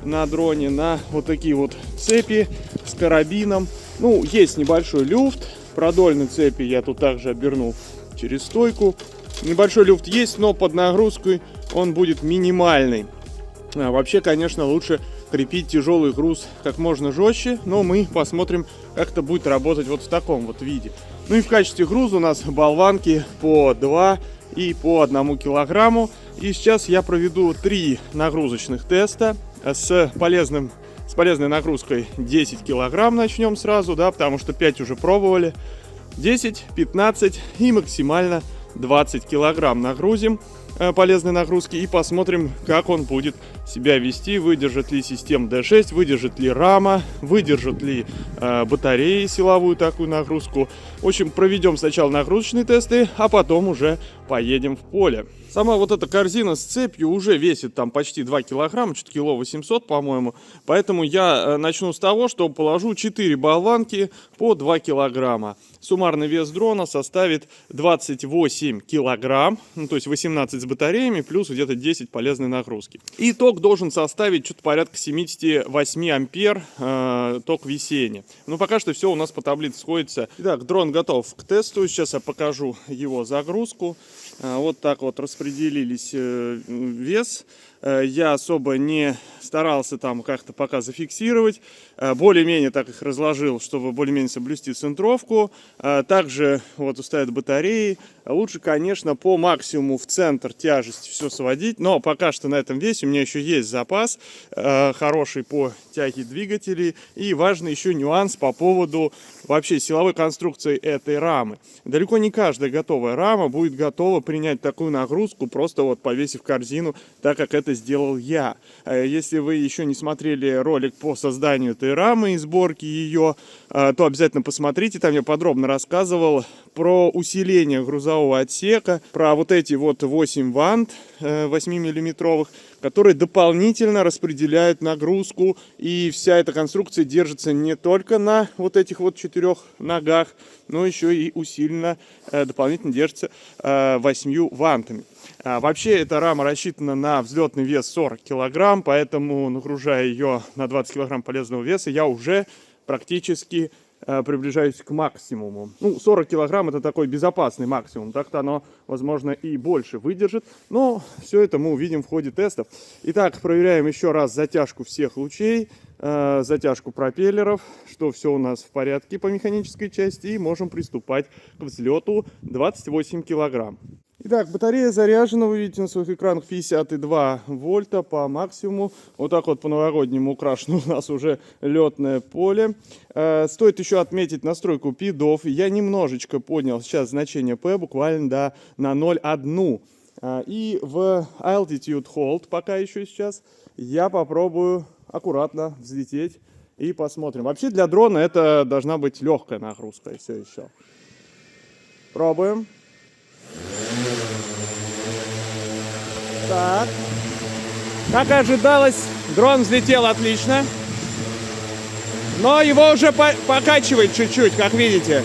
на дроне, на вот такие вот цепи с карабином. Ну, есть небольшой люфт. Продольной цепи я тут также обернул через стойку. Небольшой люфт есть, но под нагрузкой он будет минимальный. Вообще, конечно, лучше крепить тяжелый груз как можно жестче, но мы посмотрим, как это будет работать вот в таком вот виде. Ну и в качестве груза у нас болванки по 2 и по 1 килограмму. И сейчас я проведу 3 нагрузочных теста с полезной нагрузкой 10 килограмм. Начнем сразу, да, потому что 5 уже пробовали. 10, 15 и максимально 20 килограмм нагрузим полезной нагрузки и посмотрим, как он будет себя вести, выдержит ли система D6, выдержит ли рама, выдержит ли батареи силовую такую нагрузку. В общем, проведем сначала нагрузочные тесты, а потом уже поедем в поле. Сама вот эта корзина с цепью уже весит там почти 2 килограмма, что-то кило 800, по-моему. Поэтому я начну с того, что положу 4 болванки по 2 килограмма. Суммарный вес дрона составит 28 килограмм, ну, то есть 18 с батареями, плюс где-то 10 полезной нагрузки. Итог должен составить что-то порядка 78 ампер ток весения. Но пока что все у нас по таблице сходится. Итак, дрон готов к тесту. Сейчас я покажу его загрузку. Вот так вот распределились вес. Я особо не старался там как-то пока зафиксировать. Более-менее так их разложил, чтобы более-менее соблюсти центровку. Также вот стоят батареи. Лучше, конечно, по максимуму в центр тяжесть все сводить. Но пока что на этом весе у меня еще есть запас хороший по тяге двигателей. И важный еще нюанс по поводу вообще силовой конструкции этой рамы. Далеко не каждая готовая рама будет готова принять такую нагрузку, просто вот повесив корзину, так как это сделал я. Если вы еще не смотрели ролик по созданию этой рамы и сборке ее, то обязательно посмотрите. Там я подробно рассказывал про усиление грузового отсека, про вот эти вот 8 вант 8-миллиметровых, которые дополнительно распределяют нагрузку. И вся эта конструкция держится не только на вот этих вот 4 ногах, но еще и усиленно дополнительно держится 8 вантами. Вообще эта рама рассчитана на взлетный вес 40 килограмм, поэтому, нагружая ее на 20 килограмм полезного веса, я уже практически приближаюсь к максимуму. Ну, 40 килограмм это такой безопасный максимум. Так-то оно, возможно, и больше выдержит. Но все это мы увидим в ходе тестов. Итак, проверяем еще раз затяжку всех лучей, затяжку пропеллеров, что все у нас в порядке по механической части. И можем приступать к взлету 28 килограмм. Итак, батарея заряжена, вы видите на своих экранах 52 вольта по максимуму. Вот так вот по-новогоднему украшено у нас уже летное поле. Стоит еще отметить настройку пидов. Я немножечко поднял сейчас значение P, буквально на 0,1. И в Altitude Hold пока еще сейчас я попробую аккуратно взлететь и посмотрим. Вообще для дрона это должна быть легкая нагрузка все еще. Пробуем. Так. Как и ожидалось, дрон взлетел отлично. Но его уже покачивает чуть-чуть, как видите.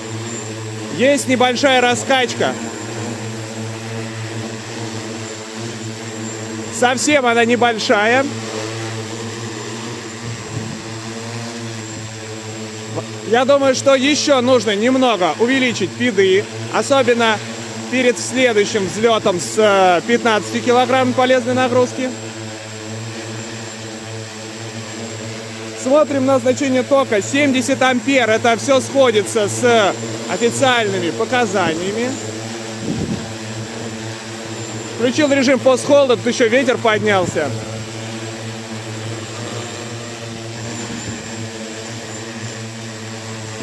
Есть небольшая раскачка. Совсем она небольшая. Я думаю, что еще нужно немного увеличить пиды. Особенно перед следующим взлетом с 15 килограмм полезной нагрузки. Смотрим на значение тока. 70 ампер. Это все сходится с официальными показаниями. Включил режим пост-холд, тут еще ветер поднялся.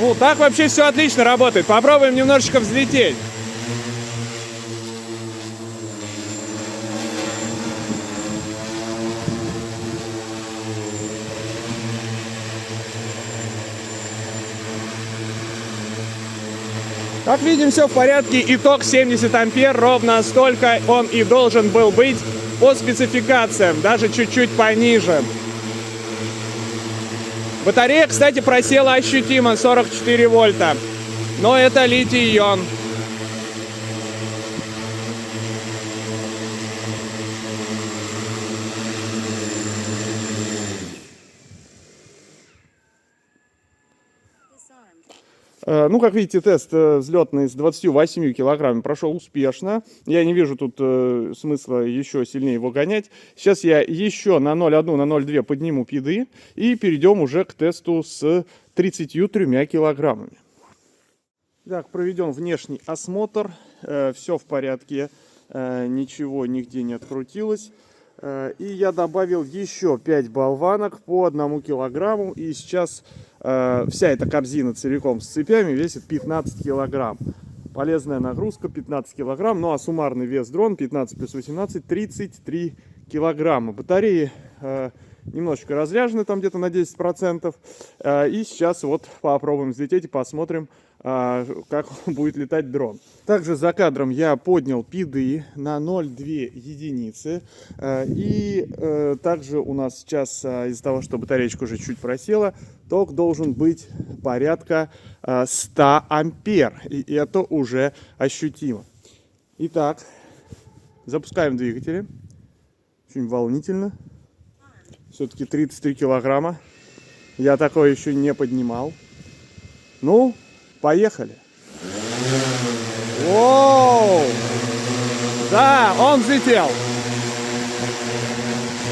Ну, так вообще все отлично работает. Попробуем немножечко взлететь. Как видим, все в порядке. Итог 70 ампер. Ровно столько он и должен был быть по спецификациям. Даже чуть-чуть пониже. Батарея, кстати, просела ощутимо. 44 вольта. Но это литий-ион. Ну, как видите, тест взлетный с 28 килограммами прошел успешно. Я не вижу тут смысла еще сильнее его гонять. Сейчас я еще на 0,1, на 0,2 подниму пиды и перейдем уже к тесту с 33 килограммами. Так, проведен внешний осмотр. Все в порядке. Ничего нигде не открутилось. И я добавил еще 5 болванок по 1 килограмму. И сейчас вся эта корзина целиком с цепями весит 15 килограмм. Полезная нагрузка 15 килограмм. Ну а суммарный вес дрона 15 плюс 18 33 килограмма. Батареи немножечко разряжены, там где-то на 10%. И сейчас вот попробуем взлететь и посмотрим, как будет летать дрон. Также за кадром я поднял пиды на 0,2 единицы. И также у нас сейчас, из-за того, что батареечка уже чуть просела, ток должен быть порядка 100 ампер. И это уже ощутимо. Итак, запускаем двигатели. Очень волнительно. Все-таки 33 килограмма. Я такое еще не поднимал. Ну, поехали. Воу! Да, он взлетел.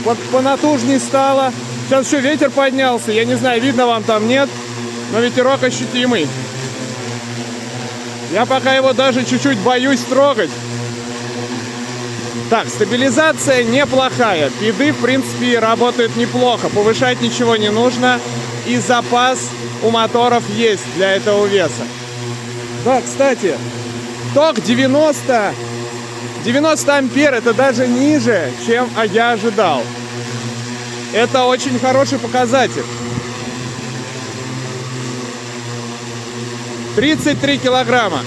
Вот понатужней стало. Сейчас еще ветер поднялся. Я не знаю, видно вам там, нет. Но ветерок ощутимый. Я пока его даже чуть-чуть боюсь трогать. Так, стабилизация неплохая. Пиды, в принципе, работают неплохо. Повышать ничего не нужно. И запас у моторов есть для этого веса. Да, кстати, ток 90 ампер. Это даже ниже, чем я ожидал. Это очень хороший показатель. 33 килограмма.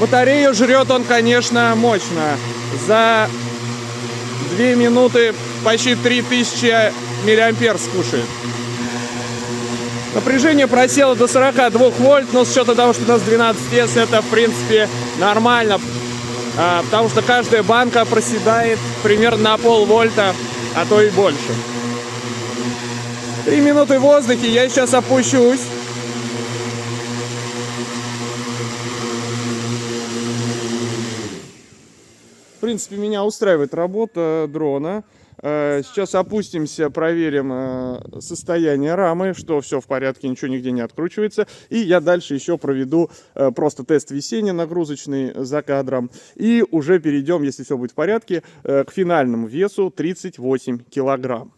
Батарею жрет он, конечно, мощно. За 2 минуты почти 3000 миллиампер скушает. Напряжение просело до 42 вольт, но с учетом того, что у нас 12S, это, в принципе, нормально. Потому что каждая банка проседает примерно на полвольта, а то и больше. 3 минуты в воздухе, я сейчас опущусь. В принципе, меня устраивает работа дрона. Сейчас опустимся, проверим состояние рамы, что все в порядке, ничего нигде не откручивается. И я дальше еще проведу просто тест весения нагрузочный за кадром. И уже перейдем, если все будет в порядке, к финальному весу 38 килограмм.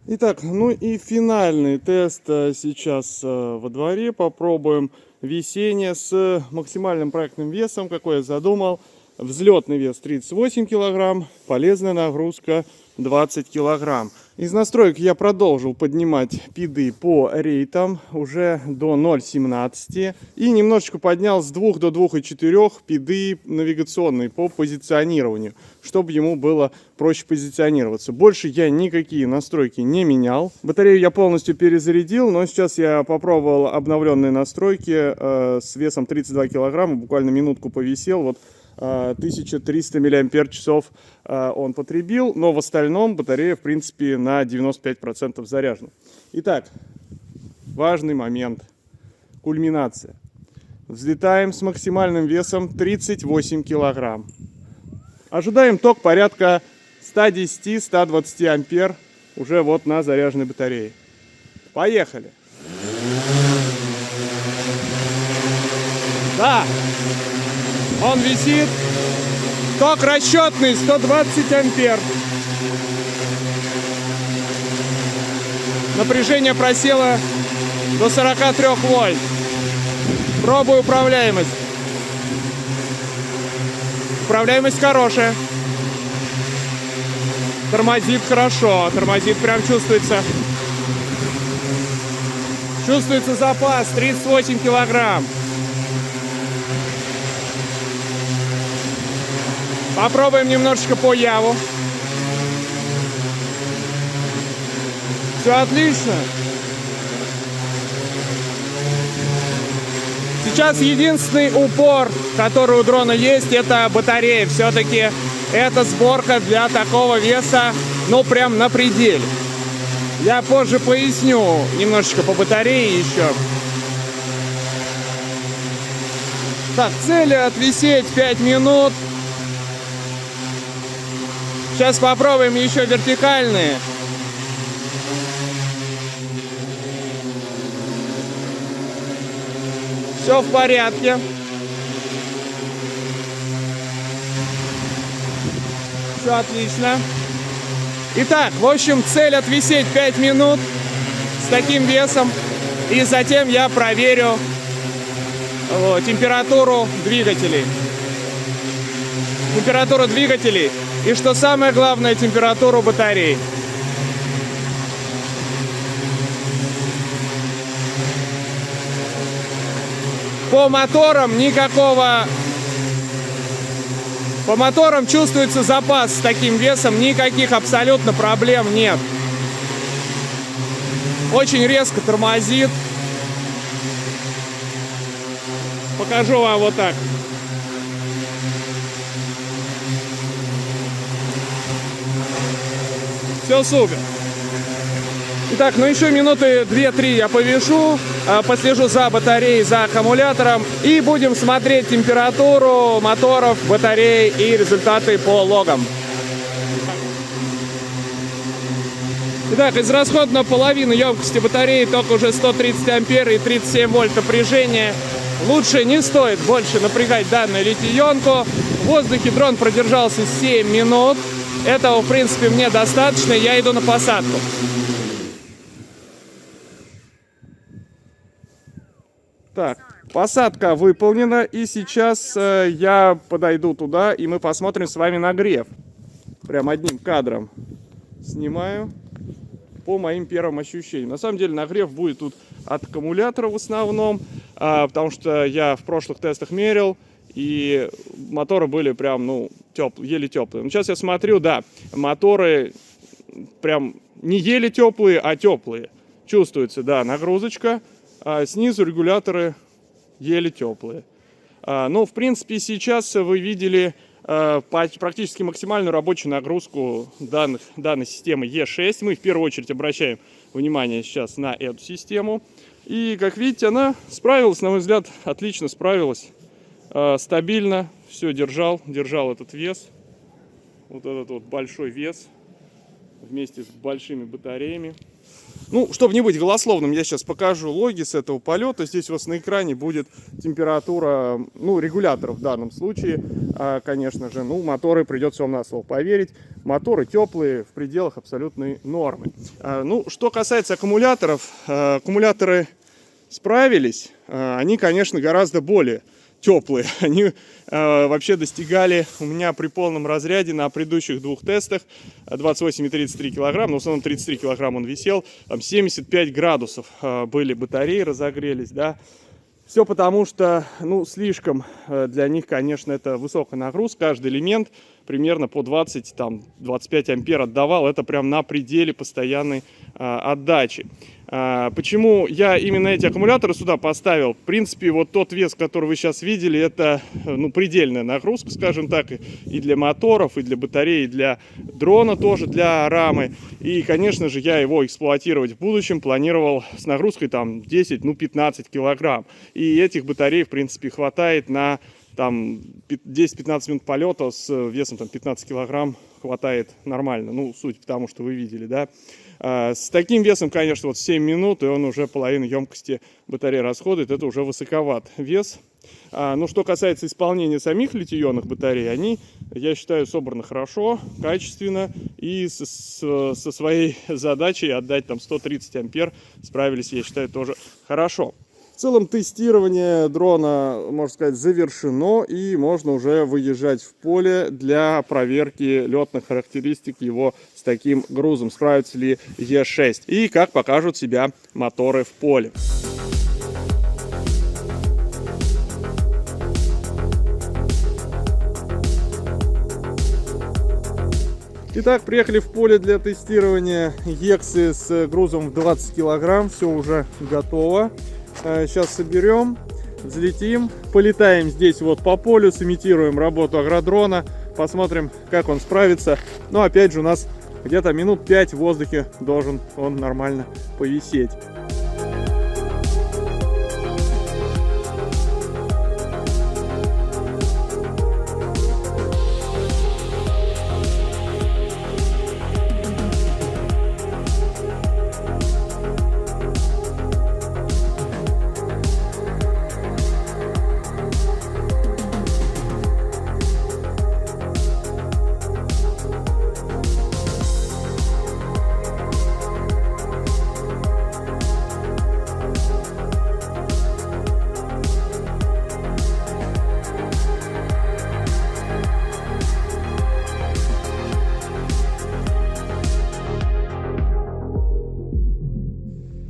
Итак, ну и финальный тест сейчас во дворе. Попробуем весение с максимальным проектным весом, какой я задумал. Взлетный вес 38 килограмм, полезная нагрузка 20 килограмм. Из настроек я продолжил поднимать пиды по рейтам уже до 0,17 и немножечко поднял с 2 до 2,4 пиды навигационные по позиционированию, чтобы ему было проще позиционироваться. Больше я никакие настройки не менял. Батарею я полностью перезарядил, но сейчас я попробовал обновленные настройки с весом 32 килограмма, буквально минутку повисел. Вот 1300 мАч он потребил, но в остальном батарея, в принципе, на 95% заряжена. Итак, важный момент. Кульминация. Взлетаем с максимальным весом 38 килограмм. Ожидаем ток порядка 110-120 ампер уже вот на заряженной батарее. Поехали! Да! Он висит. Ток расчетный 120 ампер. Напряжение просело до 43 вольт. Пробую управляемость. Управляемость хорошая. Тормозит хорошо. Тормозит прям чувствуется. Чувствуется запас 38 килограмм. Попробуем немножечко по яву. Все отлично. Сейчас единственный упор, который у дрона есть, это батарея. Все-таки эта сборка для такого веса, ну прям на пределе. Я позже поясню немножечко по батарее еще. Так, цель отвисеть 5 минут. Сейчас попробуем еще вертикальные. Все в порядке. Все отлично. Итак, в общем, цель отвисеть 5 минут с таким весом. И затем я проверю температуру двигателей. Температуру двигателей. И что самое главное, температуру батарей. По моторам никакого... По моторам чувствуется запас с таким весом, никаких абсолютно проблем нет. Очень резко тормозит. Покажу вам вот так. Все супер. Итак, ну еще минуты 2-3 я повешу, послежу за батареей, за аккумулятором и будем смотреть температуру моторов, батарей и результаты по логам. Итак, израсходована половина емкости батареи, только уже 130 ампер и 37 вольт напряжения. Лучше не стоит больше напрягать данную литий-ионку. В воздухе дрон продержался 7 минут. Этого, в принципе, мне достаточно. Я иду на посадку. Так, посадка выполнена. И сейчас я подойду туда, и мы посмотрим с вами нагрев. Прям одним кадром снимаю по моим первым ощущениям. На самом деле нагрев будет тут от аккумулятора в основном, потому что я в прошлых тестах мерил, и моторы были прям, ну, еле теплые. Но сейчас я смотрю, да, моторы прям не еле теплые, а теплые. Чувствуется, да, нагрузочка, а снизу регуляторы еле теплые. Ну, в принципе, сейчас вы видели практически максимальную рабочую нагрузку данной системы E6. Мы в первую очередь обращаем внимание сейчас на эту систему. И, как видите, она справилась, на мой взгляд, отлично справилась. Стабильно все держал этот вес. Вот этот вот большой вес вместе с большими батареями. Ну, чтобы не быть голословным, я сейчас покажу логи с этого полета. Здесь у вас на экране будет температура, ну, регуляторов в данном случае. Конечно же, ну, моторы придется вам на слово поверить. Моторы теплые, в пределах абсолютной нормы. Ну, что касается аккумуляторов, аккумуляторы справились. Они, конечно, гораздо более теплые. Они вообще достигали у меня при полном разряде на предыдущих двух тестах 28 и 33 килограмм, но в основном 33 килограмм он висел, там 75 градусов были батареи, разогрелись, да. Все потому что, ну, слишком для них, конечно, это высокая нагрузка. Каждый элемент примерно по 20-25 ампер отдавал. Это прям на пределе постоянной отдачи. Почему я именно эти аккумуляторы сюда поставил? В принципе, вот тот вес, который вы сейчас видели, это, ну, предельная нагрузка, скажем так, и для моторов, и для батареи, и для дрона тоже, для рамы. И, конечно же, я его эксплуатировать в будущем планировал с нагрузкой там 10-15 килограмм. И этих батарей, в принципе, хватает на там 10-15 минут полета с весом там 15 килограмм, хватает нормально. Ну, суть потому, что вы видели, да. С таким весом, конечно, вот 7 минут, и он уже половину емкости батареи расходует. Это уже высоковат вес. Ну, что касается исполнения самих литий-ионных батарей, они, я считаю, собраны хорошо, качественно. И со своей задачей отдать там 130 ампер справились, я считаю, тоже хорошо. В целом тестирование дрона, можно сказать, завершено, и можно уже выезжать в поле для проверки летных характеристик его с таким грузом. Справится ли Е6 и как покажут себя моторы в поле. Итак, приехали в поле для тестирования Ексы с грузом в 20 килограмм. Все уже готово. Сейчас соберем, взлетим, полетаем здесь вот по полю, сымитируем работу агродрона, посмотрим, как он справится. Но опять же у нас где-то минут 5 в воздухе должен он нормально повисеть.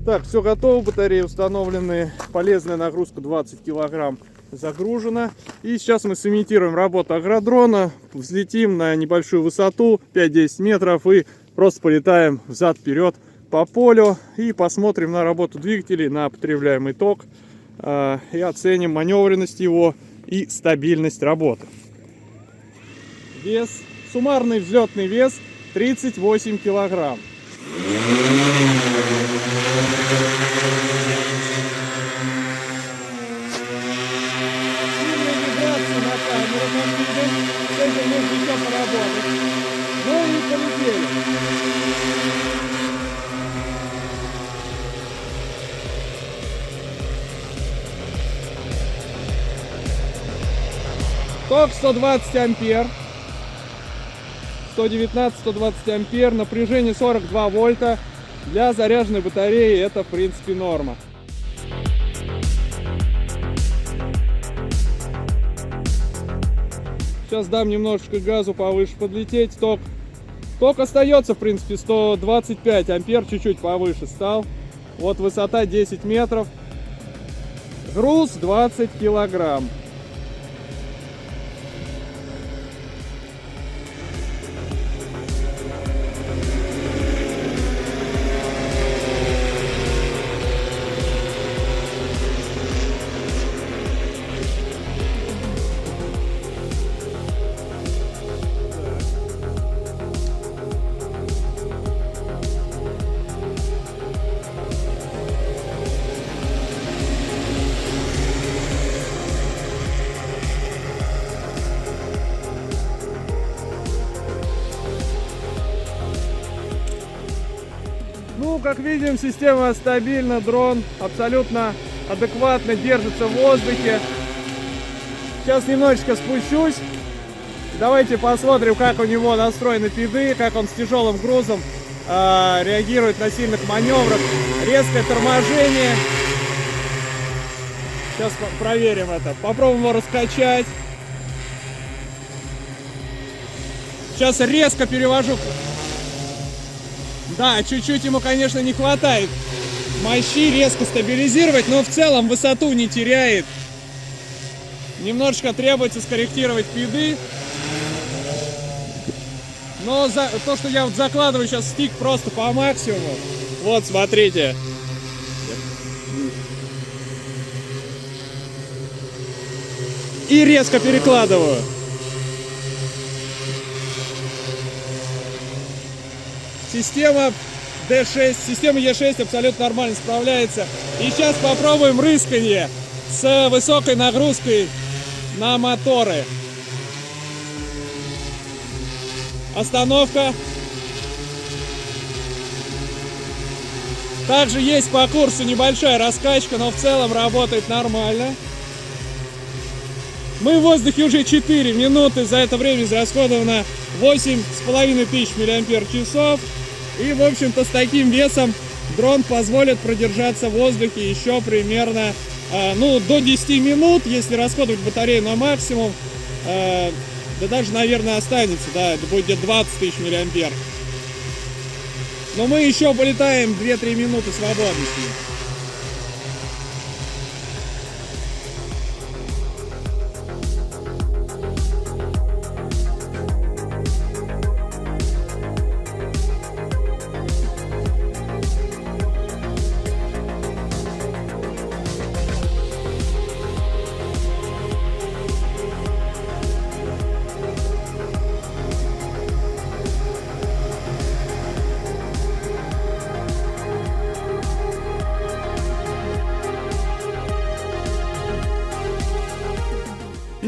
Так, все готово, батареи установлены, полезная нагрузка 20 килограмм загружена. И сейчас мы сымитируем работу агродрона, взлетим на небольшую высоту, 5-10 метров, и просто полетаем взад-вперед по полю и посмотрим на работу двигателей, на потребляемый ток, и оценим маневренность его и стабильность работы. Вес, суммарный взлетный вес 38 килограмм. Сильные вибрации на камеру, как видим, с этим нужно еще поработать. Ну и полетели. Ток 120 ампер. 119-120 ампер, напряжение 42 вольта. Для заряженной батареи это в принципе норма. Сейчас дам немножечко газу повыше подлететь. Ток остается в принципе 125 ампер, чуть-чуть повыше стал. Вот высота 10 метров. Груз 20 килограмм. Ну, как видим, система стабильна, дрон абсолютно адекватно держится в воздухе. Сейчас немножечко спущусь. Давайте посмотрим, как у него настроены пиды, как он с тяжелым грузом реагирует на сильных маневрах. Резкое торможение. Сейчас проверим это. Попробуем его раскачать. Сейчас резко перевожу. Да, чуть-чуть ему, конечно, не хватает мощи то стабилизировать, но в целом высоту не теряет. Немножечко требуется скорректировать пиды. Но то, что я вот закладываю сейчас стик просто по максимуму. Вот, смотрите. И резко перекладываю. Система D6, система E6 абсолютно нормально справляется. И сейчас попробуем рысканье с высокой нагрузкой на моторы. Остановка. Также есть по курсу небольшая раскачка, но в целом работает нормально. Мы в воздухе уже 4 минуты, за это время израсходовано 8500 мАч. И, в общем-то, с таким весом дрон позволит продержаться в воздухе еще примерно ну, до 10 минут, если расходовать батарею на максимум. Да даже, наверное, останется, да, это будет где-то 20 тысяч миллиампер. Но мы еще полетаем 2-3 минуты свободно с ним.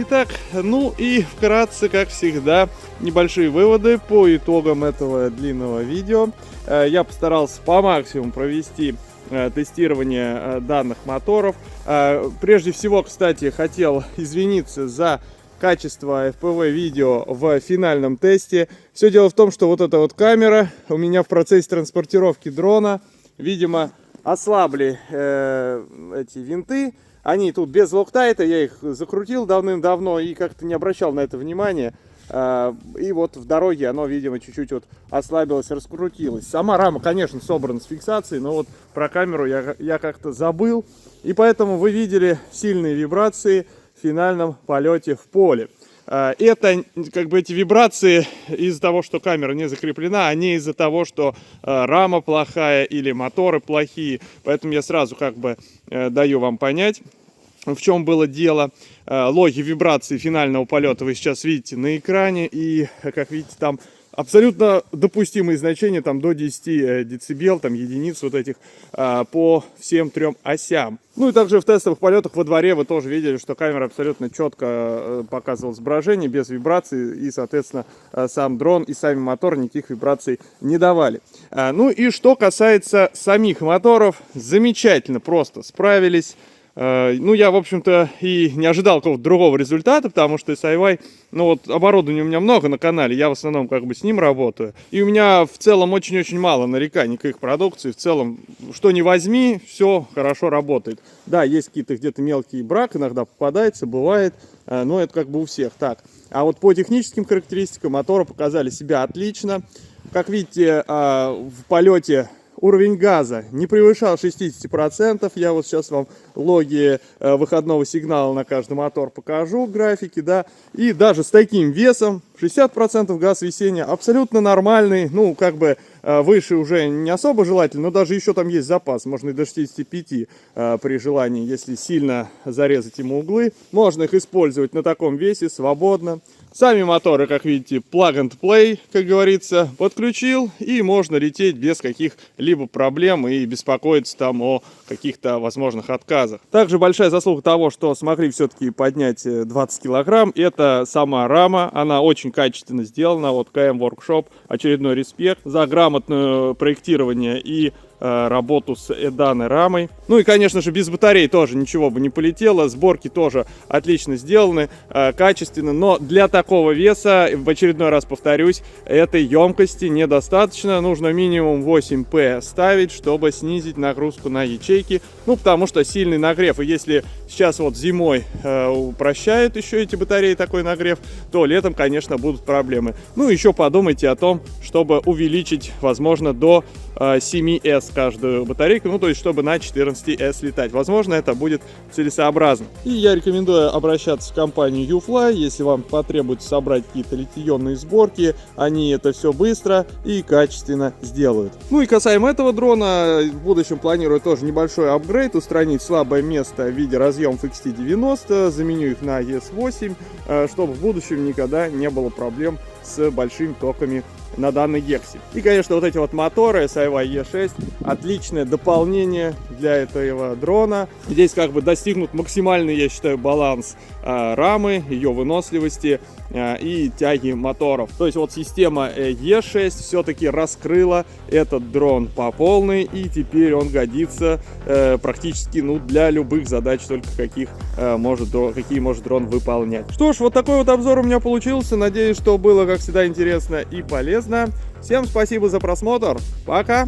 Итак, ну и вкратце, как всегда, небольшие выводы по итогам этого длинного видео. Я постарался по максимуму провести тестирование данных моторов. Прежде всего, кстати, хотел извиниться за качество FPV видео в финальном тесте. Все дело в том, что вот эта вот камера у меня в процессе транспортировки дрона, видимо, ослабли эти винты. Они тут без локтайта, я их закрутил давным-давно и как-то не обращал на это внимания. И вот в дороге оно, видимо, чуть-чуть вот ослабилось, раскрутилось. Сама рама, конечно, собрана с фиксацией, но вот про камеру я как-то забыл. И поэтому вы видели сильные вибрации в финальном полете в поле. Это, как бы, эти вибрации из-за того, что камера не закреплена, а не из-за того, что рама плохая или моторы плохие. Поэтому я сразу, как бы, даю вам понять, в чем было дело. Логи вибрации финального полета вы сейчас видите на экране. И, как видите, там абсолютно допустимые значения, там до 10 децибел, там единиц вот этих по всем трем осям. Ну и также в тестовых полетах во дворе вы тоже видели, что камера абсолютно четко показывала изображение без вибраций. И, соответственно, сам дрон и сами моторы никаких вибраций не давали. Ну и что касается самих моторов, замечательно просто справились. Ну, я, в общем-то, и не ожидал какого-то другого результата, потому что SIY, ну, вот оборудования у меня много на канале, я в основном как бы с ним работаю. И у меня в целом очень-очень мало нареканий к их продукции. В целом, что ни возьми, все хорошо работает. Да, есть какие-то где-то мелкий брак, иногда попадается, бывает, но это как бы у всех так. А вот по техническим характеристикам моторы показали себя отлично. Как видите, в полете уровень газа не превышал 60%. Я вот сейчас вам логи выходного сигнала на каждый мотор покажу, графики, да. И даже с таким весом 60% газ весения абсолютно нормальный. Ну, как бы выше уже не особо желательно, но даже еще там есть запас. Можно и до 65 при желании, если сильно зарезать ему углы. Можно их использовать на таком весе свободно. Сами моторы, как видите, plug and play, как говорится, подключил, и можно лететь без каких-либо проблем и беспокоиться там о каких-то возможных отказах. Также большая заслуга того, что смогли все-таки поднять 20 килограмм, это сама рама, она очень качественно сделана. Вот КМ Workshop, очередной респект за грамотное проектирование и работу с данной рамой. Ну и, конечно же, без батарей тоже ничего бы не полетело. Сборки тоже отлично сделаны, качественно. Но для такого веса, в очередной раз повторюсь, этой емкости недостаточно. Нужно минимум 8П ставить, чтобы снизить нагрузку на ячейки. Ну, потому что сильный нагрев. И если сейчас вот зимой упрощают еще эти батареи, такой нагрев, то летом, конечно, будут проблемы. Ну, еще подумайте о том, чтобы увеличить, возможно, до 7S каждую батарейку, ну то есть чтобы на 14S летать. Возможно, это будет целесообразно. И я рекомендую обращаться в компанию YouFly, если вам потребуется собрать какие-то литионные сборки, они это все быстро и качественно сделают. Ну и касаемо этого дрона, в будущем планирую тоже небольшой апгрейд, устранить слабое место в виде разъемов XT90, заменю их на ES8, чтобы в будущем никогда не было проблем с большими токами на данной Гексе. И, конечно, вот эти вот моторы SIY E6 отличное дополнение для этого дрона. Здесь как бы достигнут максимальный, я считаю, баланс рамы, ее выносливости и тяги моторов. То есть вот система E6 все-таки раскрыла этот дрон по полной, и теперь он годится практически, ну, для любых задач, только какие может дрон выполнять. Что ж, вот такой вот обзор у меня получился. Надеюсь, что было, как всегда, интересно и полезно. Всем спасибо за просмотр. Пока!